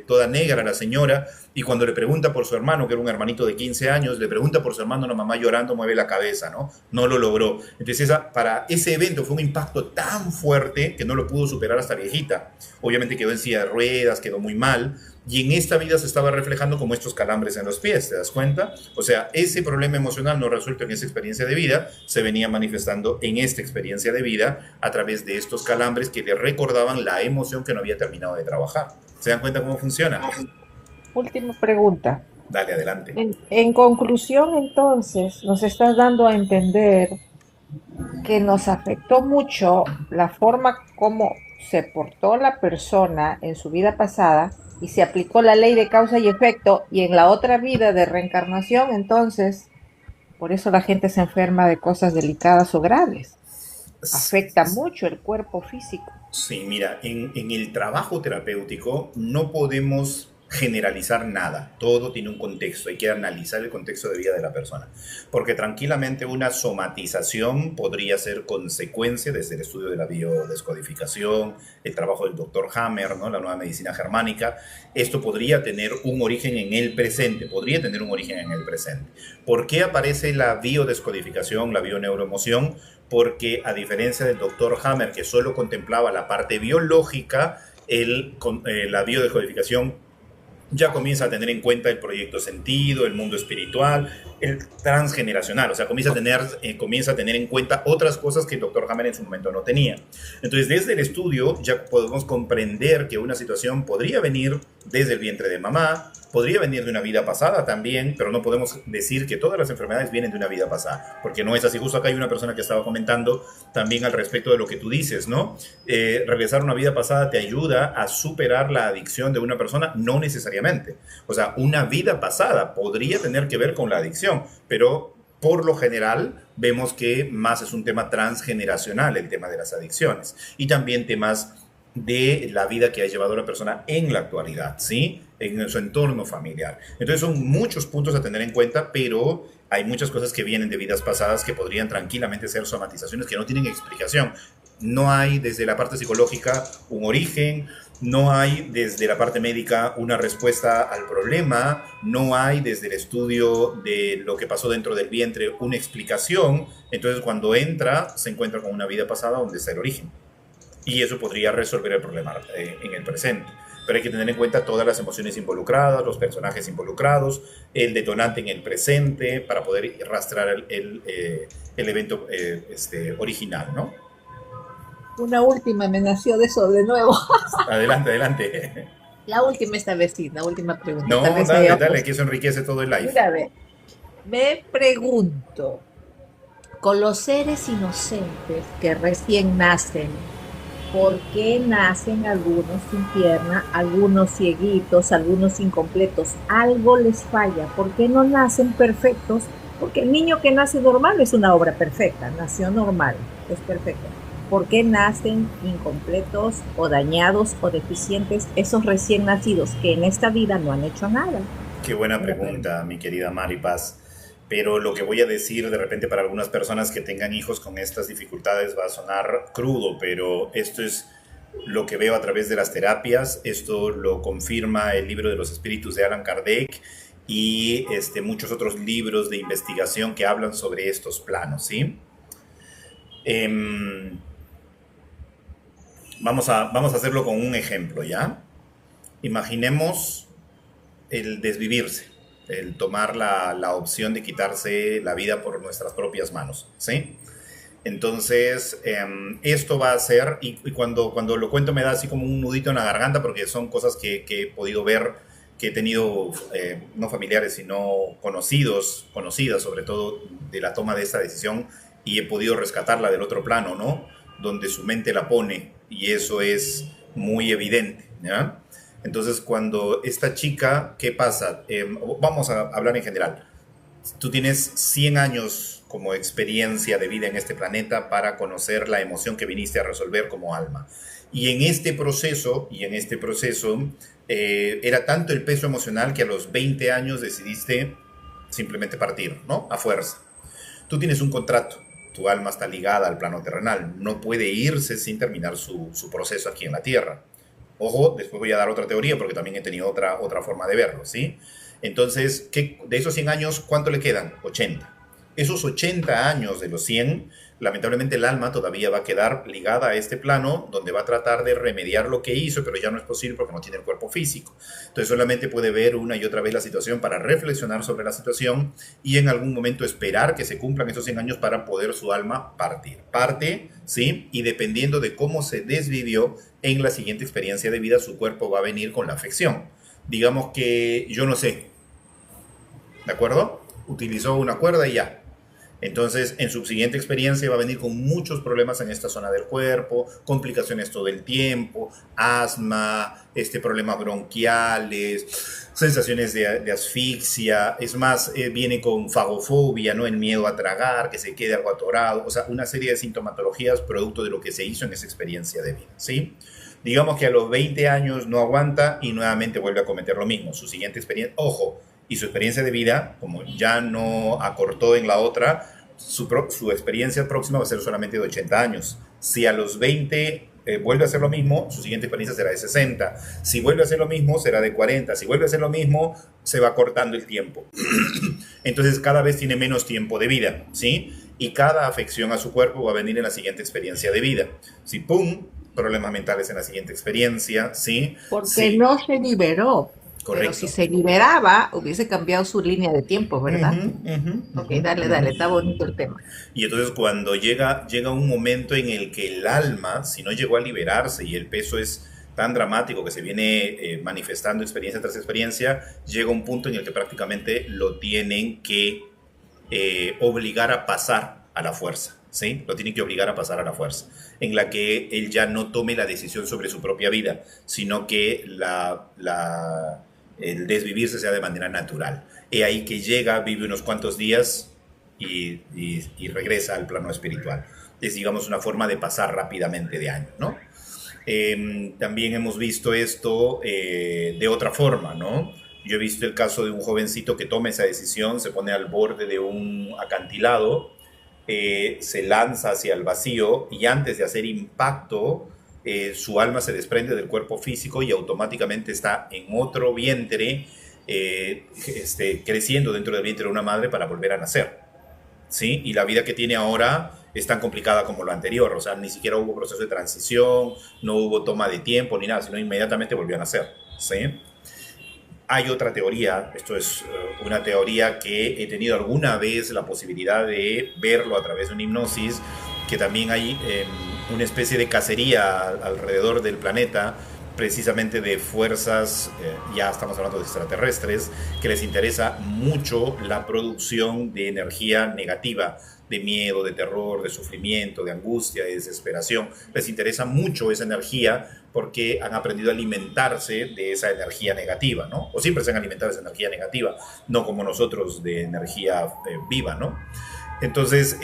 Speaker 1: toda negra la señora, y cuando le pregunta por su hermano, que era un hermanito de 15 años, le pregunta por su hermano, la mamá llorando mueve la cabeza, ¿no? No lo logró. Entonces para ese evento fue un impacto tan fuerte que no lo pudo superar hasta viejita. Obviamente quedó en silla de ruedas, quedó muy mal, y en esta vida se estaba reflejando como estos calambres en los pies, ¿te das cuenta? O sea, ese problema emocional no resuelto en esa experiencia de vida, se venía manifestando en esta experiencia de vida a través de estos calambres que le recordaban la emoción que no había terminado de trabajar. ¿Se dan cuenta cómo funciona?
Speaker 6: última pregunta.
Speaker 1: Dale, adelante.
Speaker 6: En conclusión, entonces, nos estás dando a entender que nos afectó mucho la forma como se portó la persona en su vida pasada y se aplicó la ley de causa y efecto y en la otra vida de reencarnación, entonces, por eso la gente se enferma de cosas delicadas o graves. Afecta mucho el cuerpo físico.
Speaker 1: Sí, mira, en el trabajo terapéutico no podemos generalizar nada, todo tiene un contexto, hay que analizar el contexto de vida de la persona, porque tranquilamente una somatización podría ser consecuencia desde el estudio de la biodescodificación, el trabajo del doctor Hammer, ¿no? La nueva medicina germánica, esto podría tener un origen en el presente, podría tener un origen en el presente. ¿Por qué aparece la biodescodificación, la bioneuroemoción? Porque a diferencia del doctor Hammer, que solo contemplaba la parte biológica, la biodescodificación ya comienza a tener en cuenta el proyecto sentido, el mundo espiritual, el transgeneracional, o sea, comienza a tener en cuenta otras cosas que el doctor Hammer en su momento no tenía. Entonces, desde el estudio ya podemos comprender que una situación podría venir desde el vientre de mamá, podría venir de una vida pasada también, pero no podemos decir que todas las enfermedades vienen de una vida pasada, porque no es así. Justo acá hay una persona que estaba comentando también al respecto de lo que tú dices, ¿no? Regresar a una vida pasada te ayuda a superar la adicción de una persona, no necesariamente. O sea, una vida pasada podría tener que ver con la adicción, pero por lo general vemos que más es un tema transgeneracional el tema de las adicciones y también temas de la vida que ha llevado la persona en la actualidad, ¿sí? En su entorno familiar. Entonces son muchos puntos a tener en cuenta, pero hay muchas cosas que vienen de vidas pasadas que podrían tranquilamente ser somatizaciones que no tienen explicación. No hay desde la parte psicológica un origen, no hay desde la parte médica una respuesta al problema, no hay desde el estudio de lo que pasó dentro del vientre una explicación. Entonces cuando entra se encuentra con una vida pasada donde está el origen. Y eso podría resolver el problema en el presente. Pero hay que tener en cuenta todas las emociones involucradas, los personajes involucrados, el detonante en el presente, para poder rastrear el evento original, ¿no?
Speaker 6: Una última, me nació de eso de nuevo.
Speaker 1: Adelante, adelante.
Speaker 6: La última esta vez, sí, la última pregunta.
Speaker 1: No, dale, que eso enriquece todo el live.
Speaker 6: Mira, a ver, me pregunto, con los seres inocentes que recién nacen, ¿por qué nacen algunos sin pierna, algunos cieguitos, algunos incompletos? Algo les falla. ¿Por qué no nacen perfectos? Porque el niño que nace normal es una obra perfecta, nació normal, es perfecto. ¿Por qué nacen incompletos o dañados o deficientes esos recién nacidos que en esta vida no han hecho nada?
Speaker 1: Qué buena pregunta, mi querida Maripaz. Pero lo que voy a decir de repente para algunas personas que tengan hijos con estas dificultades va a sonar crudo, pero esto es lo que veo a través de las terapias. Esto lo confirma el libro de los espíritus de Allan Kardec y muchos otros libros de investigación que hablan sobre estos planos, ¿sí? Vamos a hacerlo con un ejemplo, ¿ya? Imaginemos el desvivirse, el tomar la opción de quitarse la vida por nuestras propias manos, ¿sí? Entonces, esto va a ser, y cuando lo cuento me da así como un nudito en la garganta, porque son cosas que he podido ver, que he tenido, no familiares, sino conocidas sobre todo, de la toma de esta decisión, y he podido rescatarla del otro plano, ¿no? Donde su mente la pone, y eso es muy evidente, ¿ya? Entonces, cuando esta chica, ¿qué pasa? Vamos a hablar en general. Tú tienes 100 años como experiencia de vida en este planeta para conocer la emoción que viniste a resolver como alma. Y en este proceso, era tanto el peso emocional que a los 20 años decidiste simplemente partir, ¿no? A fuerza. Tú tienes un contrato. Tu alma está ligada al plano terrenal. No puede irse sin terminar su proceso aquí en la Tierra. Ojo, después voy a dar otra teoría porque también he tenido otra forma de verlo, ¿sí? Entonces, de esos 100 años, ¿cuánto le quedan? 80. Esos 80 años de los 100, lamentablemente el alma todavía va a quedar ligada a este plano donde va a tratar de remediar lo que hizo, pero ya no es posible porque no tiene el cuerpo físico. Entonces solamente puede ver una y otra vez la situación para reflexionar sobre la situación y en algún momento esperar que se cumplan esos 100 años para poder su alma partir. Parte, ¿sí? Y dependiendo de cómo se desvivió en la siguiente experiencia de vida, su cuerpo va a venir con la afección. Digamos que, yo no sé, ¿de acuerdo? Utilizó una cuerda y ya. Entonces, en su siguiente experiencia va a venir con muchos problemas en esta zona del cuerpo, complicaciones todo el tiempo, asma, problemas bronquiales, sensaciones de asfixia. Es más, viene con fagofobia, ¿no? El miedo a tragar, que se quede algo atorado. O sea, una serie de sintomatologías producto de lo que se hizo en esa experiencia de vida, ¿sí? Digamos que a los 20 años no aguanta y nuevamente vuelve a cometer lo mismo. Su siguiente experiencia, ojo, y su experiencia de vida, como ya no acortó en la otra, su experiencia próxima va a ser solamente de 80 años. Si a los 20 vuelve a hacer lo mismo, su siguiente experiencia será de 60. Si vuelve a hacer lo mismo, será de 40. Si vuelve a hacer lo mismo, se va cortando el tiempo. Entonces, cada vez tiene menos tiempo de vida, ¿sí? Y cada afección a su cuerpo va a venir en la siguiente experiencia de vida. Si, ¡pum!, problemas mentales en la siguiente experiencia, ¿sí?
Speaker 6: Porque
Speaker 1: Sí.
Speaker 6: no se liberó.
Speaker 1: Correcto.
Speaker 6: Pero si se liberaba, hubiese cambiado su línea de tiempo, ¿verdad? Ok, dale, está bonito el tema.
Speaker 1: Y entonces cuando llega un momento en el que el alma, si no llegó a liberarse y el peso es tan dramático que se viene manifestando experiencia tras experiencia, llega un punto en el que prácticamente lo tienen que obligar a pasar a la fuerza, ¿sí? Lo tienen que obligar a pasar a la fuerza, en la que él ya no tome la decisión sobre su propia vida, sino que el desvivirse sea de manera natural. Y ahí que llega, vive unos cuantos días y regresa al plano espiritual. Es, digamos, una forma de pasar rápidamente de año, ¿no? También hemos visto esto de otra forma, ¿no? Yo he visto el caso de un jovencito que toma esa decisión, se pone al borde de un acantilado, se lanza hacia el vacío y antes de hacer impacto, su alma se desprende del cuerpo físico y automáticamente está en otro vientre, creciendo dentro del vientre de una madre para volver a nacer, ¿sí? Y la vida que tiene ahora es tan complicada como lo anterior, o sea, ni siquiera hubo proceso de transición, no hubo toma de tiempo ni nada, sino inmediatamente volvió a nacer, ¿sí? Hay otra teoría, esto es una teoría que he tenido alguna vez la posibilidad de verlo a través de una hipnosis, que también hay una especie de cacería alrededor del planeta, precisamente de fuerzas, ya estamos hablando de extraterrestres, que les interesa mucho la producción de energía negativa, de miedo, de terror, de sufrimiento, de angustia, de desesperación. Les interesa mucho esa energía porque han aprendido a alimentarse de esa energía negativa, ¿no? O siempre se han alimentado de esa energía negativa, no como nosotros de energía viva, ¿no? Entonces,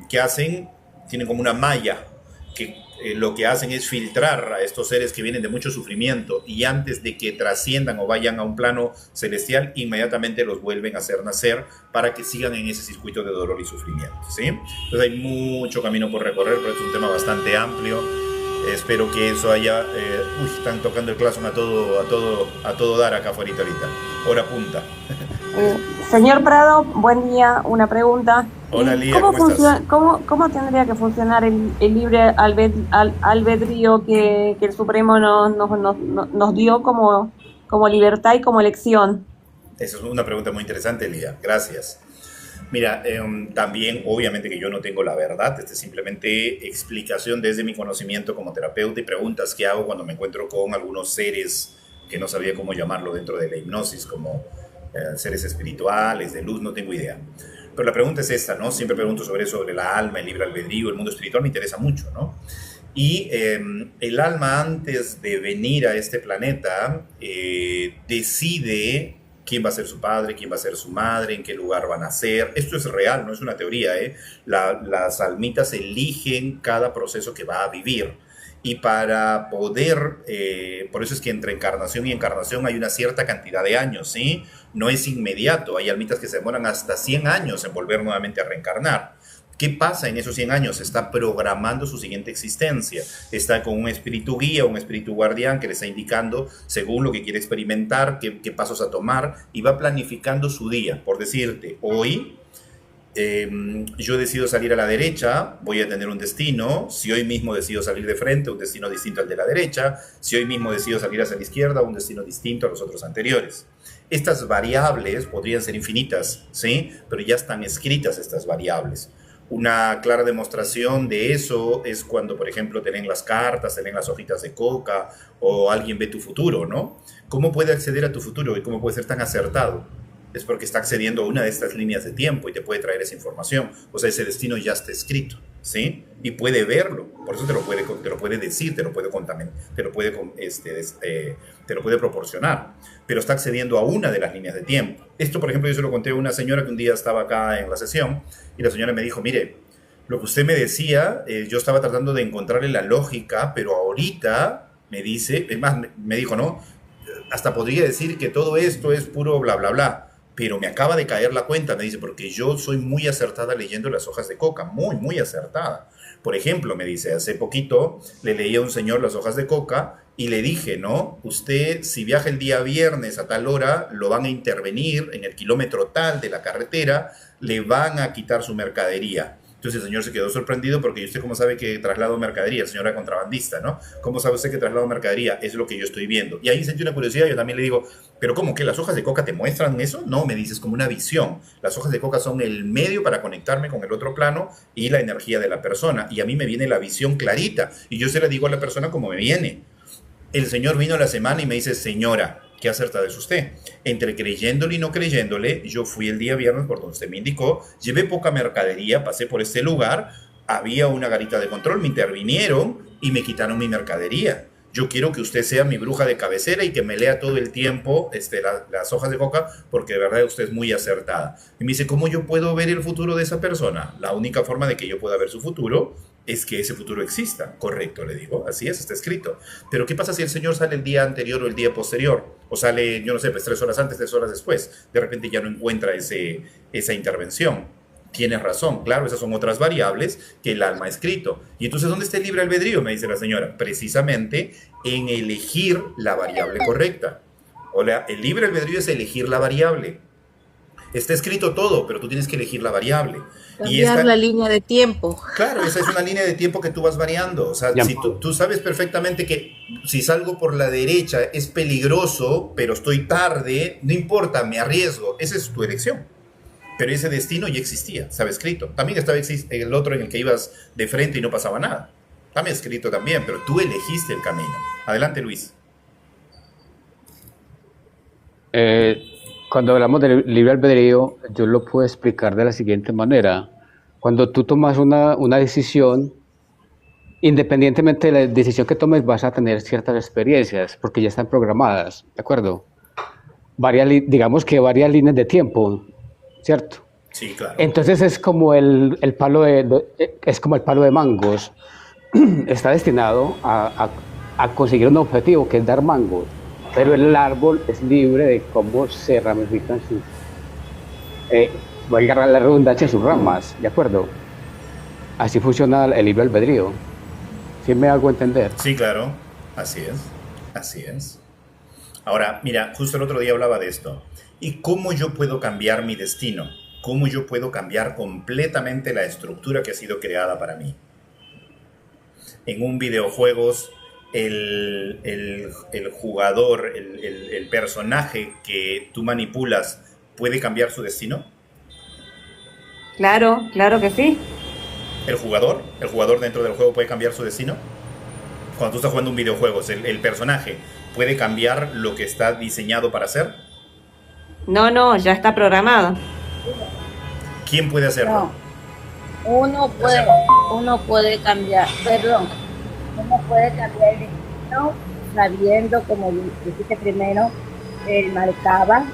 Speaker 1: ¿qué hacen? Tienen como una malla que lo que hacen es filtrar a estos seres que vienen de mucho sufrimiento y antes de que trasciendan o vayan a un plano celestial, inmediatamente los vuelven a hacer nacer para que sigan en ese circuito de dolor y sufrimiento, ¿sí? Entonces hay mucho camino por recorrer, pero es un tema bastante amplio. Espero que eso haya... están tocando el claxon a todo dar acá afuera ahorita. Hora punta.
Speaker 8: Señor Prado, buen día. Una pregunta.
Speaker 1: Hola, Lía, ¿cómo estás?
Speaker 8: ¿Cómo tendría que funcionar el libre albedrío que el Supremo nos dio como libertad y como elección?
Speaker 1: Esa es una pregunta muy interesante, Lía. Gracias. Mira, también obviamente que yo no tengo la verdad, es simplemente explicación desde mi conocimiento como terapeuta y preguntas que hago cuando me encuentro con algunos seres que no sabía cómo llamarlo dentro de la hipnosis, como seres espirituales, de luz, no tengo idea. Pero la pregunta es esta, ¿no? Siempre pregunto sobre la alma, el libre albedrío, el mundo espiritual, me interesa mucho, ¿no? Y el alma, antes de venir a este planeta, decide quién va a ser su padre, quién va a ser su madre, en qué lugar van a nacer. Esto es real, no es una teoría, ¿eh? Las almitas eligen cada proceso que va a vivir. Y para poder, por eso es que entre encarnación y encarnación hay una cierta cantidad de años, ¿sí? No es inmediato, hay almitas que se demoran hasta 100 años en volver nuevamente a reencarnar. ¿Qué pasa en esos 100 años? Está programando su siguiente existencia. Está con un espíritu guía, un espíritu guardián que le está indicando, según lo que quiere experimentar, qué pasos a tomar, y va planificando su día. Por decirte, hoy yo decido salir a la derecha, voy a tener un destino. Si hoy mismo decido salir de frente, un destino distinto al de la derecha. Si hoy mismo decido salir hacia la izquierda, un destino distinto a los otros anteriores. Estas variables podrían ser infinitas, ¿sí? Pero ya están escritas estas variables. Una clara demostración de eso es cuando, por ejemplo, te leen las cartas, te leen las hojitas de coca o alguien ve tu futuro, ¿no? ¿Cómo puede acceder a tu futuro y cómo puede ser tan acertado? Es porque está accediendo a una de estas líneas de tiempo y te puede traer esa información. O sea, ese destino ya está escrito, ¿sí? Y puede verlo. Por eso te lo puede decir, te lo puede contaminar, te lo puede proporcionar. Pero está accediendo a una de las líneas de tiempo. Esto, por ejemplo, yo se lo conté a una señora que un día estaba acá en la sesión y la señora me dijo, mire, lo que usted me decía, yo estaba tratando de encontrarle la lógica, pero ahorita me dice, es más, me dijo, ¿no? Hasta podría decir que todo esto es puro bla, bla, bla. Pero me acaba de caer la cuenta, me dice, porque yo soy muy acertada leyendo las hojas de coca, muy, muy acertada. Por ejemplo, me dice, hace poquito le leí a un señor las hojas de coca y le dije, ¿no? Usted, si viaja el día viernes a tal hora, lo van a intervenir en el kilómetro tal de la carretera, le van a quitar su mercadería. Entonces el señor se quedó sorprendido porque ¿usted cómo sabe que traslado mercadería? El señor era contrabandista, ¿no? ¿Cómo sabe usted que traslado mercadería? Es lo que yo estoy viendo. Y ahí sentí una curiosidad, yo también le digo, ¿pero cómo? ¿Que las hojas de coca te muestran eso? No, me dices, como una visión. Las hojas de coca son el medio para conectarme con el otro plano y la energía de la persona. Y a mí me viene la visión clarita. Y yo se la digo a la persona como me viene. El señor vino a la semana y me dice, señora, qué acertada es usted. Entre creyéndole y no creyéndole, yo fui el día viernes por donde usted me indicó, llevé poca mercadería, pasé por este lugar, había una garita de control, me intervinieron y me quitaron mi mercadería. Yo quiero que usted sea mi bruja de cabecera y que me lea todo el tiempo las hojas de coca, porque de verdad usted es muy acertada. Y me dice, ¿cómo yo puedo ver el futuro de esa persona? La única forma de que yo pueda ver su futuro es que ese futuro exista. Correcto, le digo, así es, está escrito. Pero ¿qué pasa si el señor sale el día anterior o el día posterior? O sale, yo no sé, pues 3 horas antes, 3 horas después. De repente ya no encuentra esa intervención. Tienes razón, claro, esas son otras variables que el alma ha escrito. Y entonces, ¿dónde está el libre albedrío? Me dice la señora. Precisamente en elegir la variable correcta. O sea, el libre albedrío es elegir la variable. Está escrito todo, pero tú tienes que elegir la variable.
Speaker 6: Cambiar la línea de tiempo.
Speaker 1: Claro, esa es una línea de tiempo que tú vas variando. O sea, si tú sabes perfectamente que si salgo por la derecha es peligroso, pero estoy tarde, no importa, me arriesgo. Esa es tu elección. Pero ese destino ya existía, estaba escrito. También estaba el otro en el que ibas de frente y no pasaba nada. Estaba escrito también, pero tú elegiste el camino. Adelante, Luis.
Speaker 2: Cuando hablamos del libre albedrío, yo lo puedo explicar de la siguiente manera. Cuando tú tomas una decisión, independientemente de la decisión que tomes, vas a tener ciertas experiencias, porque ya están programadas, ¿de acuerdo? Digamos que varias líneas de tiempo, ¿cierto?
Speaker 1: Sí, claro.
Speaker 2: Entonces es como el palo de mangos. Está destinado a conseguir un objetivo, que es dar mangos. Pero el árbol es libre de cómo se ramifican voy a agarrar la redundancia, sus ramas, ¿de acuerdo? Así funciona el libre albedrío. ¿Sí me hago entender?
Speaker 1: Sí, claro. Así es. Así es. Ahora, mira, justo el otro día hablaba de esto. ¿Y cómo yo puedo cambiar mi destino? ¿Cómo yo puedo cambiar completamente la estructura que ha sido creada para mí? En un videojuegos, el jugador, el personaje que tú manipulas, ¿puede cambiar su destino?
Speaker 8: Claro, claro que sí.
Speaker 1: ¿El jugador dentro del juego puede cambiar su destino? Cuando tú estás jugando un videojuego, el personaje puede cambiar lo que está diseñado para hacer.
Speaker 8: No, ya está programado.
Speaker 1: ¿Quién puede hacerlo?
Speaker 9: No. Uno puede cambiar el destino sabiendo, como dijiste primero, él marcaba.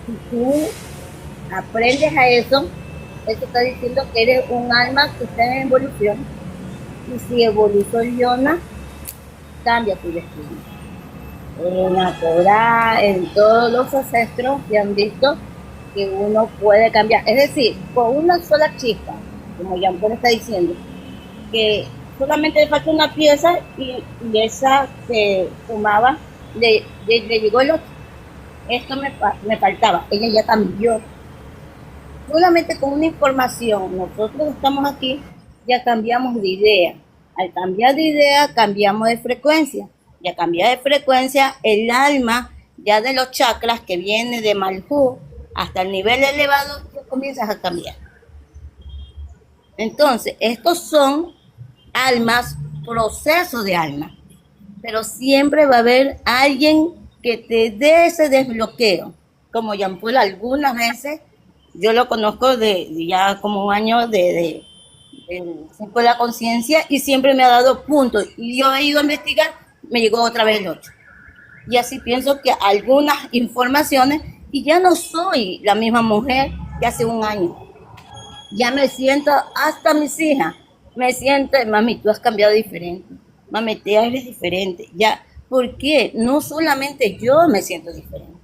Speaker 9: Si tú aprendes a eso está diciendo que eres un alma que está en evolución. Y si evoluciona, cambia tu destino. En la Torah, en todos los ancestros que han visto que uno puede cambiar. Es decir, con una sola chispa, como Jean-Paul está diciendo, que solamente le falta una pieza y esa que fumaba le llegó el otro. Esto me faltaba. Ella ya cambió. Solamente con una información, nosotros estamos aquí, ya cambiamos de idea. Al cambiar de idea, cambiamos de frecuencia. Y al cambiar de frecuencia, el alma, ya de los chakras que viene de Malhú hasta el nivel elevado, ya comienzas a cambiar. Entonces, estos son almas, procesos de alma, pero siempre va a haber alguien que te dé ese desbloqueo. Como Jean Paul, algunas veces, yo lo conozco de ya como un año de con la conciencia, y siempre me ha dado puntos, y yo he ido a investigar, me llegó otra vez el 8. Y así pienso que algunas informaciones, y ya no soy la misma mujer que hace un año. Ya me siento, hasta mis hijas, me siento, mami, tú has cambiado diferente, mami, tú eres diferente, ya. ¿Por qué? No solamente yo me siento diferente,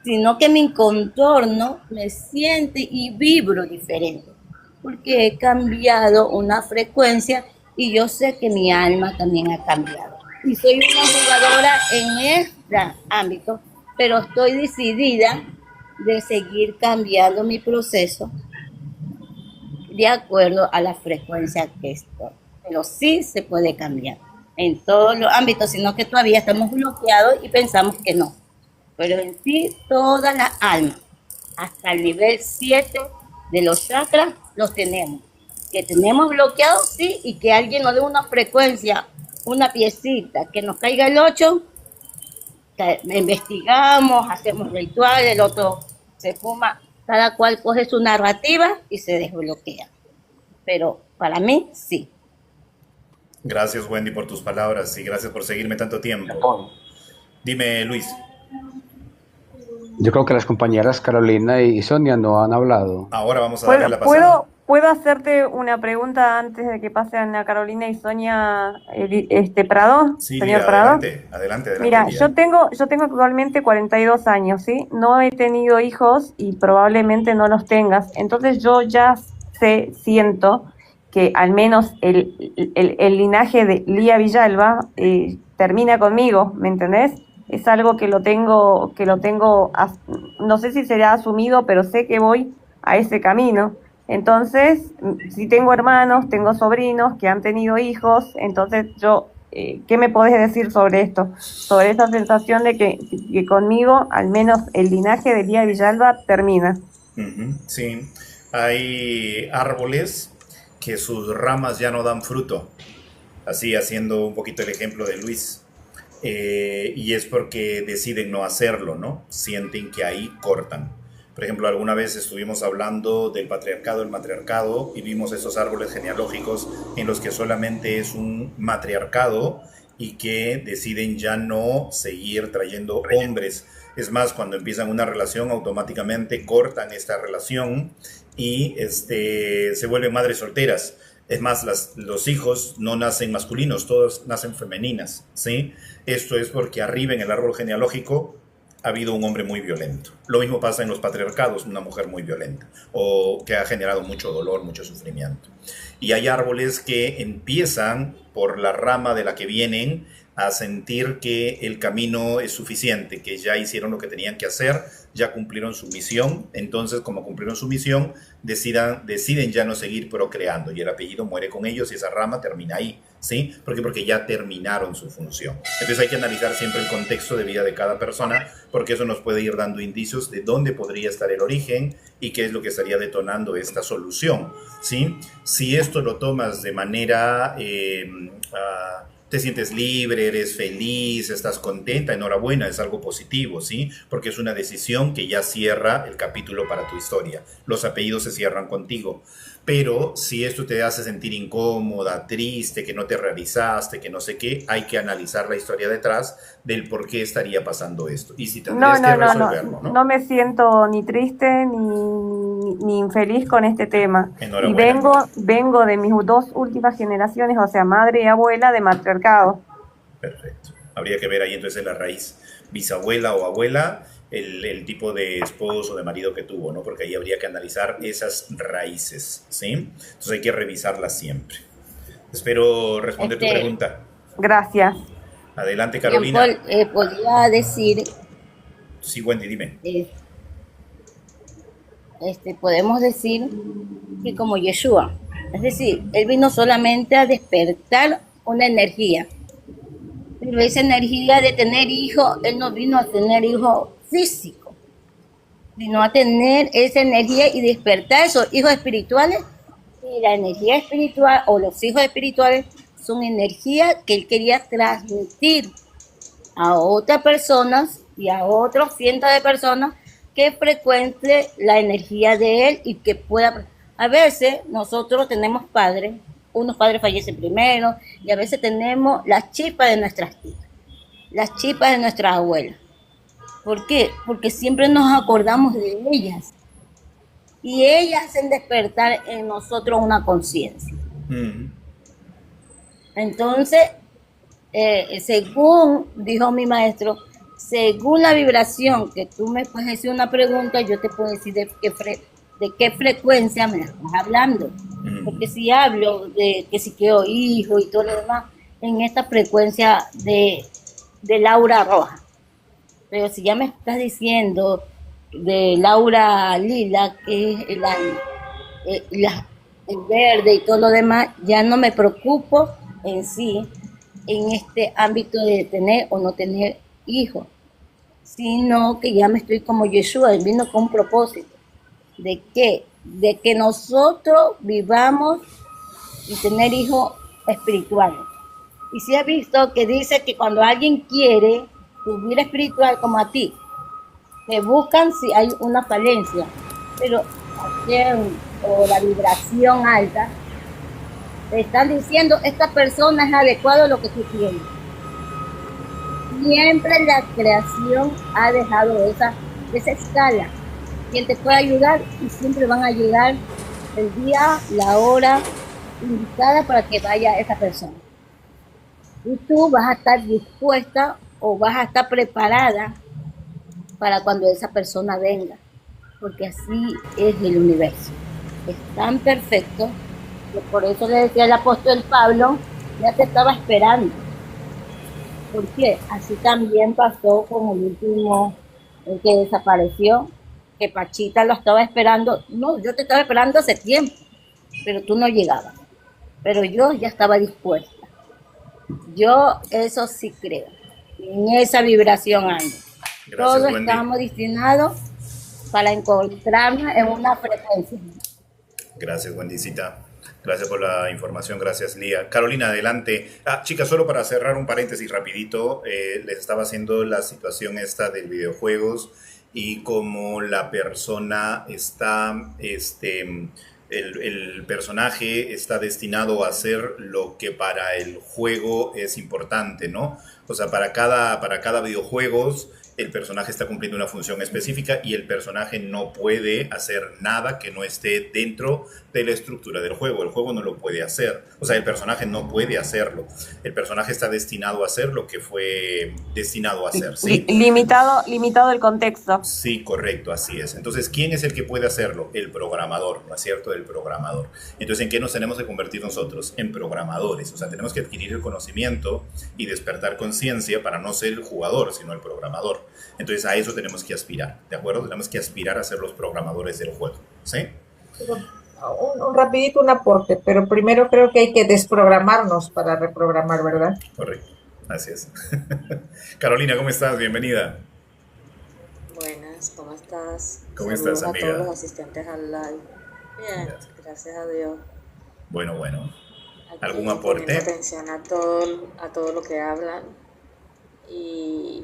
Speaker 9: sino que mi contorno me siente y vibro diferente, porque he cambiado una frecuencia y yo sé que mi alma también ha cambiado. Y soy una jugadora en este ámbito, pero estoy decidida de seguir cambiando mi proceso de acuerdo a la frecuencia que estoy. Pero sí se puede cambiar en todos los ámbitos, sino que todavía estamos bloqueados y pensamos que no. Pero en sí, todas las almas, hasta el nivel 7 de los chakras, los tenemos. Que tenemos bloqueados, sí, y que alguien nos dé una frecuencia, una piecita, que nos caiga el 8, investigamos, hacemos rituales, el otro se fuma, cada cual coge su narrativa y se desbloquea. Pero para mí, sí.
Speaker 1: Gracias, Wendy, por tus palabras y gracias por seguirme tanto tiempo. Dime, Luis.
Speaker 2: Yo creo que las compañeras Carolina y Sonia no han hablado.
Speaker 1: Ahora vamos a darle la pasada.
Speaker 8: ¿Puedo hacerte una pregunta antes de que pasen a Carolina y Sonia Prado?
Speaker 1: Sí,
Speaker 8: señor
Speaker 1: mira,
Speaker 8: Prado.
Speaker 1: adelante.
Speaker 8: Mira, yo tengo actualmente 42 años, ¿sí? No he tenido hijos y probablemente no los tengas. Entonces yo ya siento que al menos el linaje de Lía Villalba termina conmigo, ¿me entendés? Es algo que lo tengo, no sé si será asumido, pero sé que voy a ese camino. Entonces, si tengo hermanos, tengo sobrinos que han tenido hijos, entonces yo, ¿qué me podés decir sobre esto? Sobre esa sensación de que conmigo, al menos el linaje de Lía Villalba termina.
Speaker 1: Sí, hay árboles que sus ramas ya no dan fruto, así haciendo un poquito el ejemplo de Luis. Y es porque deciden no hacerlo, ¿no? Sienten que ahí cortan. Por ejemplo, alguna vez estuvimos hablando del patriarcado, el matriarcado, y vimos esos árboles genealógicos en los que solamente es un matriarcado y que deciden ya no seguir trayendo hombres. Es más, cuando empiezan una relación, automáticamente cortan esta relación y se vuelven madres solteras. Es más, los hijos no nacen masculinos, todos nacen femeninas, ¿sí? Esto es porque arriba en el árbol genealógico ha habido un hombre muy violento. Lo mismo pasa en los patriarcados, una mujer muy violenta, o que ha generado mucho dolor, mucho sufrimiento. Y hay árboles que empiezan por la rama de la que vienen a sentir que el camino es suficiente, que ya hicieron lo que tenían que hacer, ya cumplieron su misión. Entonces, como cumplieron su misión, deciden ya no seguir procreando y el apellido muere con ellos y esa rama termina ahí, ¿sí? ¿Por qué? Porque ya terminaron su función. Entonces hay que analizar siempre el contexto de vida de cada persona, porque eso nos puede ir dando indicios de dónde podría estar el origen y qué es lo que estaría detonando esta solución, ¿sí? Si esto lo tomas de manera... te sientes libre, eres feliz, estás contenta, enhorabuena, es algo positivo, ¿sí? Porque es una decisión que ya cierra el capítulo para tu historia. Los apellidos se cierran contigo. Pero si esto te hace sentir incómoda, triste, que no te realizaste, que no sé qué, hay que analizar la historia detrás del por qué estaría pasando esto. Y si tendrías que resolverlo, ¿no?
Speaker 8: No me siento ni triste ni infeliz con este tema. Y vengo de mis dos últimas generaciones, o sea, madre y abuela de matriarcado.
Speaker 1: Perfecto. Habría que ver ahí entonces la raíz, bisabuela o abuela, el tipo de esposo o de marido que tuvo, ¿no? Porque ahí habría que analizar esas raíces, ¿sí? Entonces hay que revisarlas siempre. Espero responder tu pregunta.
Speaker 8: Gracias.
Speaker 1: Adelante, Carolina.
Speaker 9: Podría decir...
Speaker 1: Sí, Wendy, dime.
Speaker 9: Podemos decir que como Yeshua, es decir, él vino solamente a despertar una energía, pero esa energía de tener hijos, él no vino a tener hijos físicos, sino a tener esa energía y despertar esos hijos espirituales Y la energía espiritual o los hijos espirituales son energía que él quería transmitir a otras personas y a otros cientos de personas que frecuente la energía de él y que pueda. A veces nosotros tenemos padres, unos padres fallecen primero y a veces tenemos las chispas de nuestras tías, las chispas de nuestras abuelas. ¿Por qué? Porque siempre nos acordamos de ellas y ellas hacen despertar en nosotros una conciencia. Entonces, según dijo mi maestro, según la vibración que tú me puedes decir una pregunta, yo te puedo decir de qué frecuencia me estás hablando. Porque si hablo de que si quiero hijo y todo lo demás, en esta frecuencia de Laura roja. Pero si ya me estás diciendo de Laura lila, que es el verde y todo lo demás, ya no me preocupo en sí, en este ámbito de tener o no tener hijos, sino que ya me estoy como Yeshua, vino con un propósito. ¿De qué? De que nosotros vivamos y tener hijos espirituales. Y si has visto que dice que cuando alguien quiere tu vida espiritual como a ti, te buscan si hay una falencia, pero o la vibración alta, te están diciendo, esta persona es adecuado a lo que tú tienes. Siempre la creación ha dejado esa escala. Quien te puede ayudar y siempre van a llegar el día, la hora indicada para que vaya esa persona. Y tú vas a estar dispuesta o vas a estar preparada para cuando esa persona venga. Porque así es el universo. Es tan perfecto que por eso le decía el apóstol Pablo, ya te estaba esperando. ¿Por qué? Así también pasó con el último, el que desapareció, que Pachita lo estaba esperando. No, yo te estaba esperando hace tiempo, pero tú no llegabas. Pero yo ya estaba dispuesta. Yo eso sí creo. En esa vibración ando. Todos estamos destinados para encontrarnos en una frecuencia.
Speaker 1: Gracias, Wendycita. Gracias por la información, gracias, Lía. Carolina, adelante. Chicas, solo para cerrar un paréntesis rapidito, les estaba haciendo la situación esta del videojuegos y cómo la persona está, el personaje está destinado a hacer lo que para el juego es importante, ¿no? O sea, para cada videojuegos el personaje está cumpliendo una función específica y el personaje no puede hacer nada que no esté dentro de la estructura del juego. El juego no lo puede hacer. O sea, el personaje no puede hacerlo. El personaje está destinado a hacer lo que fue destinado a hacer, ¿sí?
Speaker 8: Limitado el contexto.
Speaker 1: Sí, correcto, así es. Entonces, ¿quién es el que puede hacerlo? El programador, ¿no es cierto? El programador. Entonces, ¿en qué nos tenemos que convertir nosotros? En programadores. O sea, tenemos que adquirir el conocimiento y despertar conciencia para no ser el jugador, sino el programador. Entonces a eso tenemos que aspirar, ¿de acuerdo? Tenemos que aspirar a ser los programadores del juego, ¿sí?
Speaker 6: Un rapidito, un aporte, pero primero creo que hay que desprogramarnos para reprogramar, ¿verdad?
Speaker 1: Correcto, así es. Carolina, ¿cómo estás? Bienvenida.
Speaker 10: Buenas, ¿cómo estás?
Speaker 1: ¿Cómo estás, amiga?
Speaker 10: A todos los asistentes al live. Bien, gracias a Dios.
Speaker 1: Bueno.
Speaker 10: Aquí
Speaker 1: ¿Algún aporte?
Speaker 10: Poniendo atención a todo lo que hablan y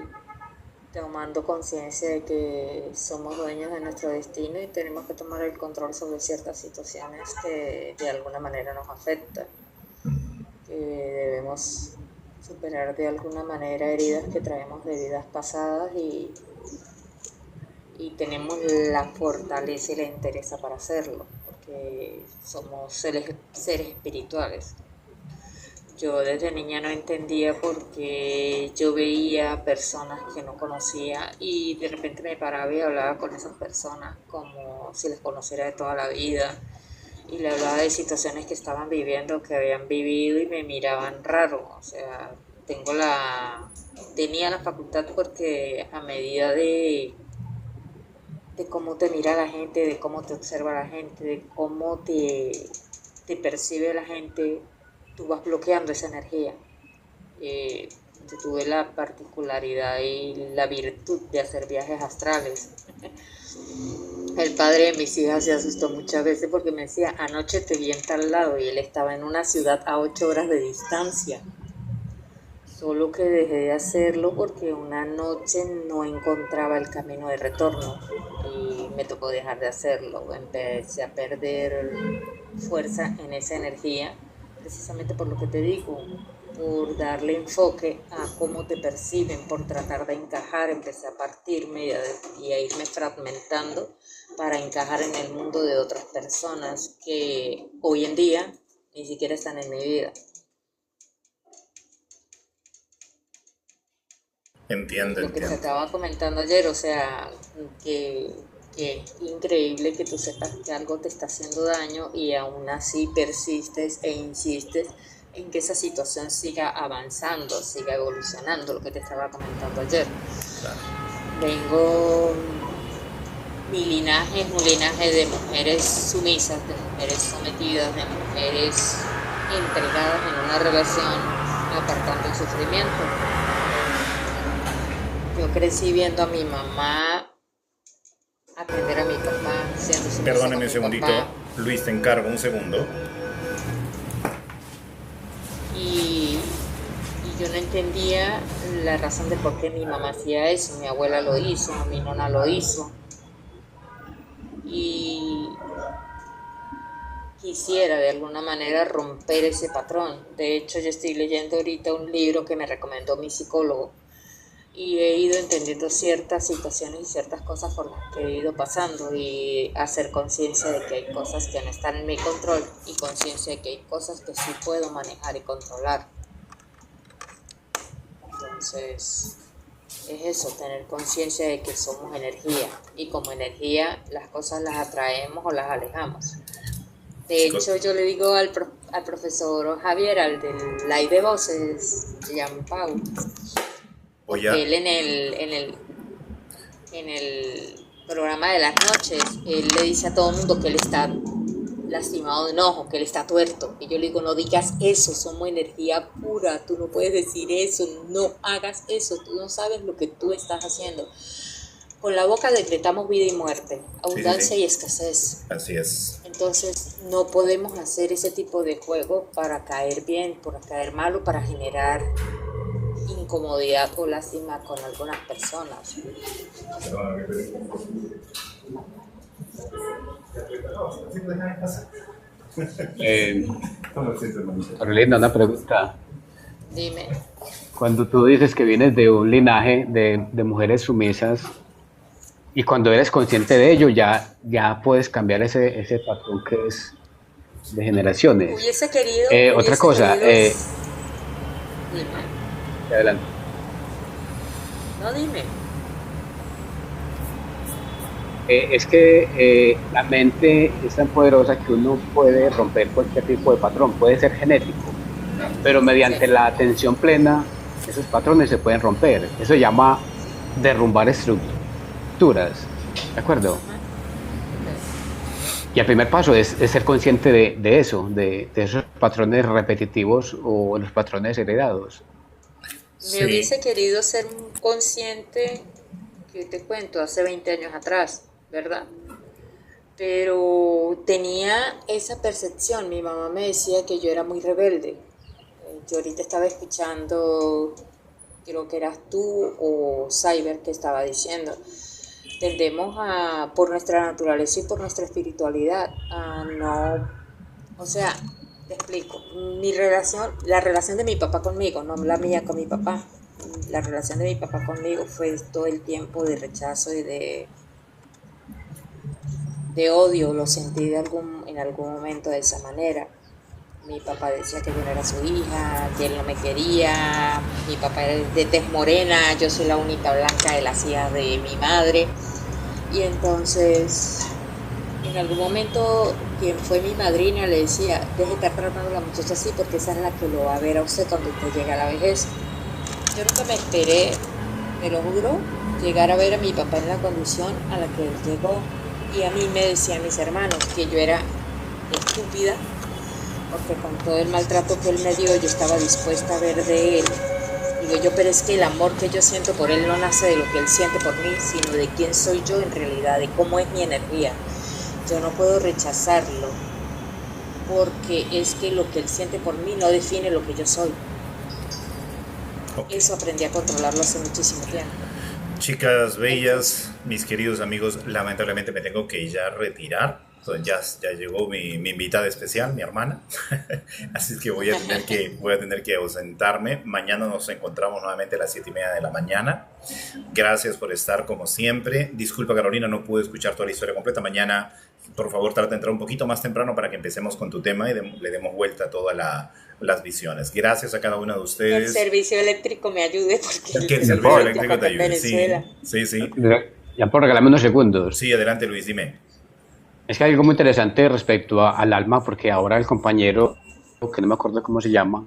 Speaker 10: tomando conciencia de que somos dueños de nuestro destino y tenemos que tomar el control sobre ciertas situaciones que de alguna manera nos afectan. Que debemos superar de alguna manera heridas que traemos de vidas pasadas y tenemos la fortaleza y la entereza para hacerlo, porque somos seres espirituales. Yo desde niña no entendía porque yo veía personas que no conocía y de repente me paraba y hablaba con esas personas como si les conociera de toda la vida y le hablaba de situaciones que estaban viviendo, que habían vivido y me miraban raro. O sea, tenía la facultad porque a medida de cómo te mira la gente, de cómo te observa la gente, de cómo te percibe la gente, tú vas bloqueando esa energía. Yo tuve la particularidad y la virtud de hacer viajes astrales. El padre de mis hijas se asustó muchas veces porque me decía, anoche te vi en tal lado, y él estaba en una ciudad a 8 horas de distancia. Solo que dejé de hacerlo porque una noche no encontraba el camino de retorno y me tocó dejar de hacerlo. Empecé a perder fuerza en esa energía, precisamente por lo que te digo, por darle enfoque a cómo te perciben, por tratar de encajar. Empecé a partirme y a irme fragmentando para encajar en el mundo de otras personas que hoy en día ni siquiera están en mi vida.
Speaker 1: Entiendo,
Speaker 10: Lo que te
Speaker 1: entiendo.
Speaker 10: estaba comentando ayer, o sea, que es increíble que tú sepas que algo te está haciendo daño y aún así persistes e insistes en que esa situación siga avanzando, siga evolucionando, lo que te estaba comentando ayer. Vengo, mi linaje es un linaje de mujeres sumisas, de mujeres sometidas, de mujeres entregadas en una relación, apartando el sufrimiento. Yo crecí viendo a mi mamá atender a mi papá, siendo sumisa
Speaker 1: Perdóneme
Speaker 10: con
Speaker 1: un
Speaker 10: mi
Speaker 1: segundito.
Speaker 10: papá.
Speaker 1: Luis, te encargo un segundo.
Speaker 10: Y yo no entendía la razón de por qué mi mamá hacía eso. Mi abuela lo hizo, mi nona lo hizo. Y quisiera de alguna manera romper ese patrón. De hecho, yo estoy leyendo ahorita un libro que me recomendó mi psicólogo y he ido entendiendo ciertas situaciones y ciertas cosas por las que he ido pasando, y hacer conciencia de que hay cosas que no están en mi control y conciencia de que hay cosas que sí puedo manejar y controlar. Entonces, es eso, tener conciencia de que somos energía, y como energía las cosas las atraemos o las alejamos. De hecho, yo le digo al profesor Javier, al del live de voces, Jean Paul,
Speaker 1: Oye,
Speaker 10: él en el programa de las noches, él le dice a todo el mundo que él está lastimado de un ojo, que él está tuerto. Y yo le digo, no digas eso, somos energía pura, tú no puedes decir eso, no hagas eso, tú no sabes lo que tú estás haciendo. Con la boca decretamos vida y muerte, abundancia
Speaker 1: sí.
Speaker 10: y escasez.
Speaker 1: Así es.
Speaker 10: Entonces no podemos hacer ese tipo de juego para caer bien, para caer mal o para generar incomodidad o lástima con algunas personas.
Speaker 2: Carolina, una pregunta.
Speaker 10: Dime.
Speaker 2: Cuando tú dices que vienes de un linaje de mujeres sumisas y cuando eres consciente de ello, ya puedes cambiar ese patrón que es de generaciones.
Speaker 10: Hubiese querido...
Speaker 2: Otra cosa,
Speaker 10: dime.
Speaker 2: Adelante.
Speaker 10: No, dime.
Speaker 2: Es que la mente es tan poderosa que uno puede romper cualquier tipo de patrón, puede ser genético, pero mediante la atención plena, esos patrones se pueden romper. Eso se llama derrumbar estructuras, ¿de acuerdo? Y el primer paso es ser consciente de eso, de esos patrones repetitivos o los patrones heredados.
Speaker 10: Me hubiese querido ser consciente, que te cuento, hace 20 años atrás, ¿verdad? Pero tenía esa percepción. Mi mamá me decía que yo era muy rebelde. Yo ahorita estaba escuchando, creo que eras tú o Cyber que estaba diciendo, tendemos a, por nuestra naturaleza y por nuestra espiritualidad, a no, o sea, te explico, la relación de mi papá conmigo, no la mía con mi papá, la relación de mi papá conmigo fue todo el tiempo de rechazo y de odio, lo sentí en algún momento de esa manera. Mi papá decía que yo no era su hija, que él no me quería, mi papá era de tez morena, yo soy la única blanca de las hijas de mi madre. Y entonces, en algún momento, quien fue mi madrina le decía, deje de estar tratando a la muchacha así porque esa es la que lo va a ver a usted cuando usted llegue a la vejez. Yo nunca me esperé, te lo juro, llegar a ver a mi papá en la condición a la que él llegó. Y a mí me decían mis hermanos que yo era estúpida, porque con todo el maltrato que él me dio, yo estaba dispuesta a ver de él Digo yo, pero es que el amor que yo siento por él no nace de lo que él siente por mí, sino de quién soy yo en realidad, de cómo es mi energía. Yo no puedo rechazarlo, porque es que lo que él siente por mí no define lo que yo soy.
Speaker 1: Okay.
Speaker 10: Eso aprendí a controlarlo hace muchísimo tiempo.
Speaker 1: Chicas bellas, mis queridos amigos, lamentablemente me tengo que ya retirar. Entonces ya llegó mi invitada especial, mi hermana. Así que voy a tener que ausentarme. Mañana nos encontramos nuevamente a las 7:30 de la mañana. Gracias por estar como siempre. Disculpa, Carolina, no pude escuchar toda la historia completa. Mañana, por favor, trata de entrar un poquito más temprano para que empecemos con tu tema y le demos vuelta a todas las visiones. Gracias a cada uno de ustedes.
Speaker 10: Que el servicio eléctrico me ayude, porque
Speaker 1: que el servicio eléctrico te ayude. Sí.
Speaker 2: Ya por regalarme unos segundos.
Speaker 1: Sí, adelante, Luis, dime.
Speaker 2: Es que hay algo muy interesante respecto al alma, porque ahora el compañero, que no me acuerdo cómo se llama,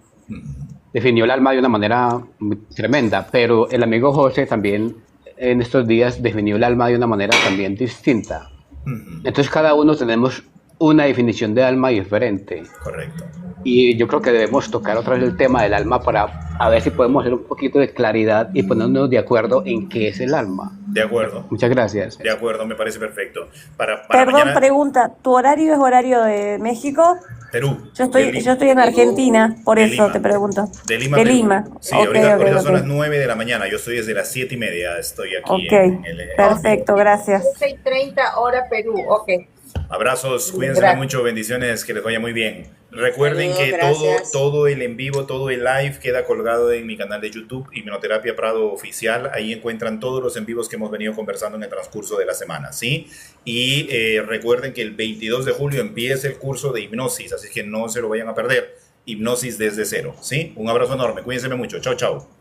Speaker 2: definió el alma de una manera muy tremenda, pero el amigo José también en estos días definió el alma de una manera también distinta. Entonces cada uno tenemos una definición de alma diferente.
Speaker 1: Correcto.
Speaker 2: Y yo creo que debemos tocar otra vez el tema del alma para a ver si podemos hacer un poquito de claridad y ponernos de acuerdo en qué es el alma.
Speaker 1: De acuerdo.
Speaker 2: Muchas gracias.
Speaker 1: De acuerdo, me parece perfecto. Para
Speaker 8: Perdón,
Speaker 1: mañana...
Speaker 8: pregunta, ¿tu horario es horario de México?
Speaker 1: Perú.
Speaker 8: Yo estoy en Argentina, por eso
Speaker 1: Lima.
Speaker 8: te pregunto.
Speaker 1: De Lima,
Speaker 8: De
Speaker 1: Perú.
Speaker 8: Lima.
Speaker 1: Sí,
Speaker 8: Okay,
Speaker 1: ahorita son
Speaker 8: okay.
Speaker 1: las 9 de la mañana, yo estoy desde las 7:30, estoy aquí.
Speaker 8: Ok, perfecto, gracias.
Speaker 6: 6:30 hora Perú, ok.
Speaker 1: Abrazos, cuídense mucho, bendiciones, que les vaya muy bien. Recuerden que todo el en vivo, todo el live queda colgado en mi canal de YouTube, Hipnoterapia Prado Oficial. Ahí encuentran todos los en vivos que hemos venido conversando en el transcurso de la semana, ¿sí? Y recuerden que el 22 de julio empieza el curso de hipnosis, así que no se lo vayan a perder. Hipnosis desde cero, ¿sí? Un abrazo enorme, cuídense mucho. Chao, chao.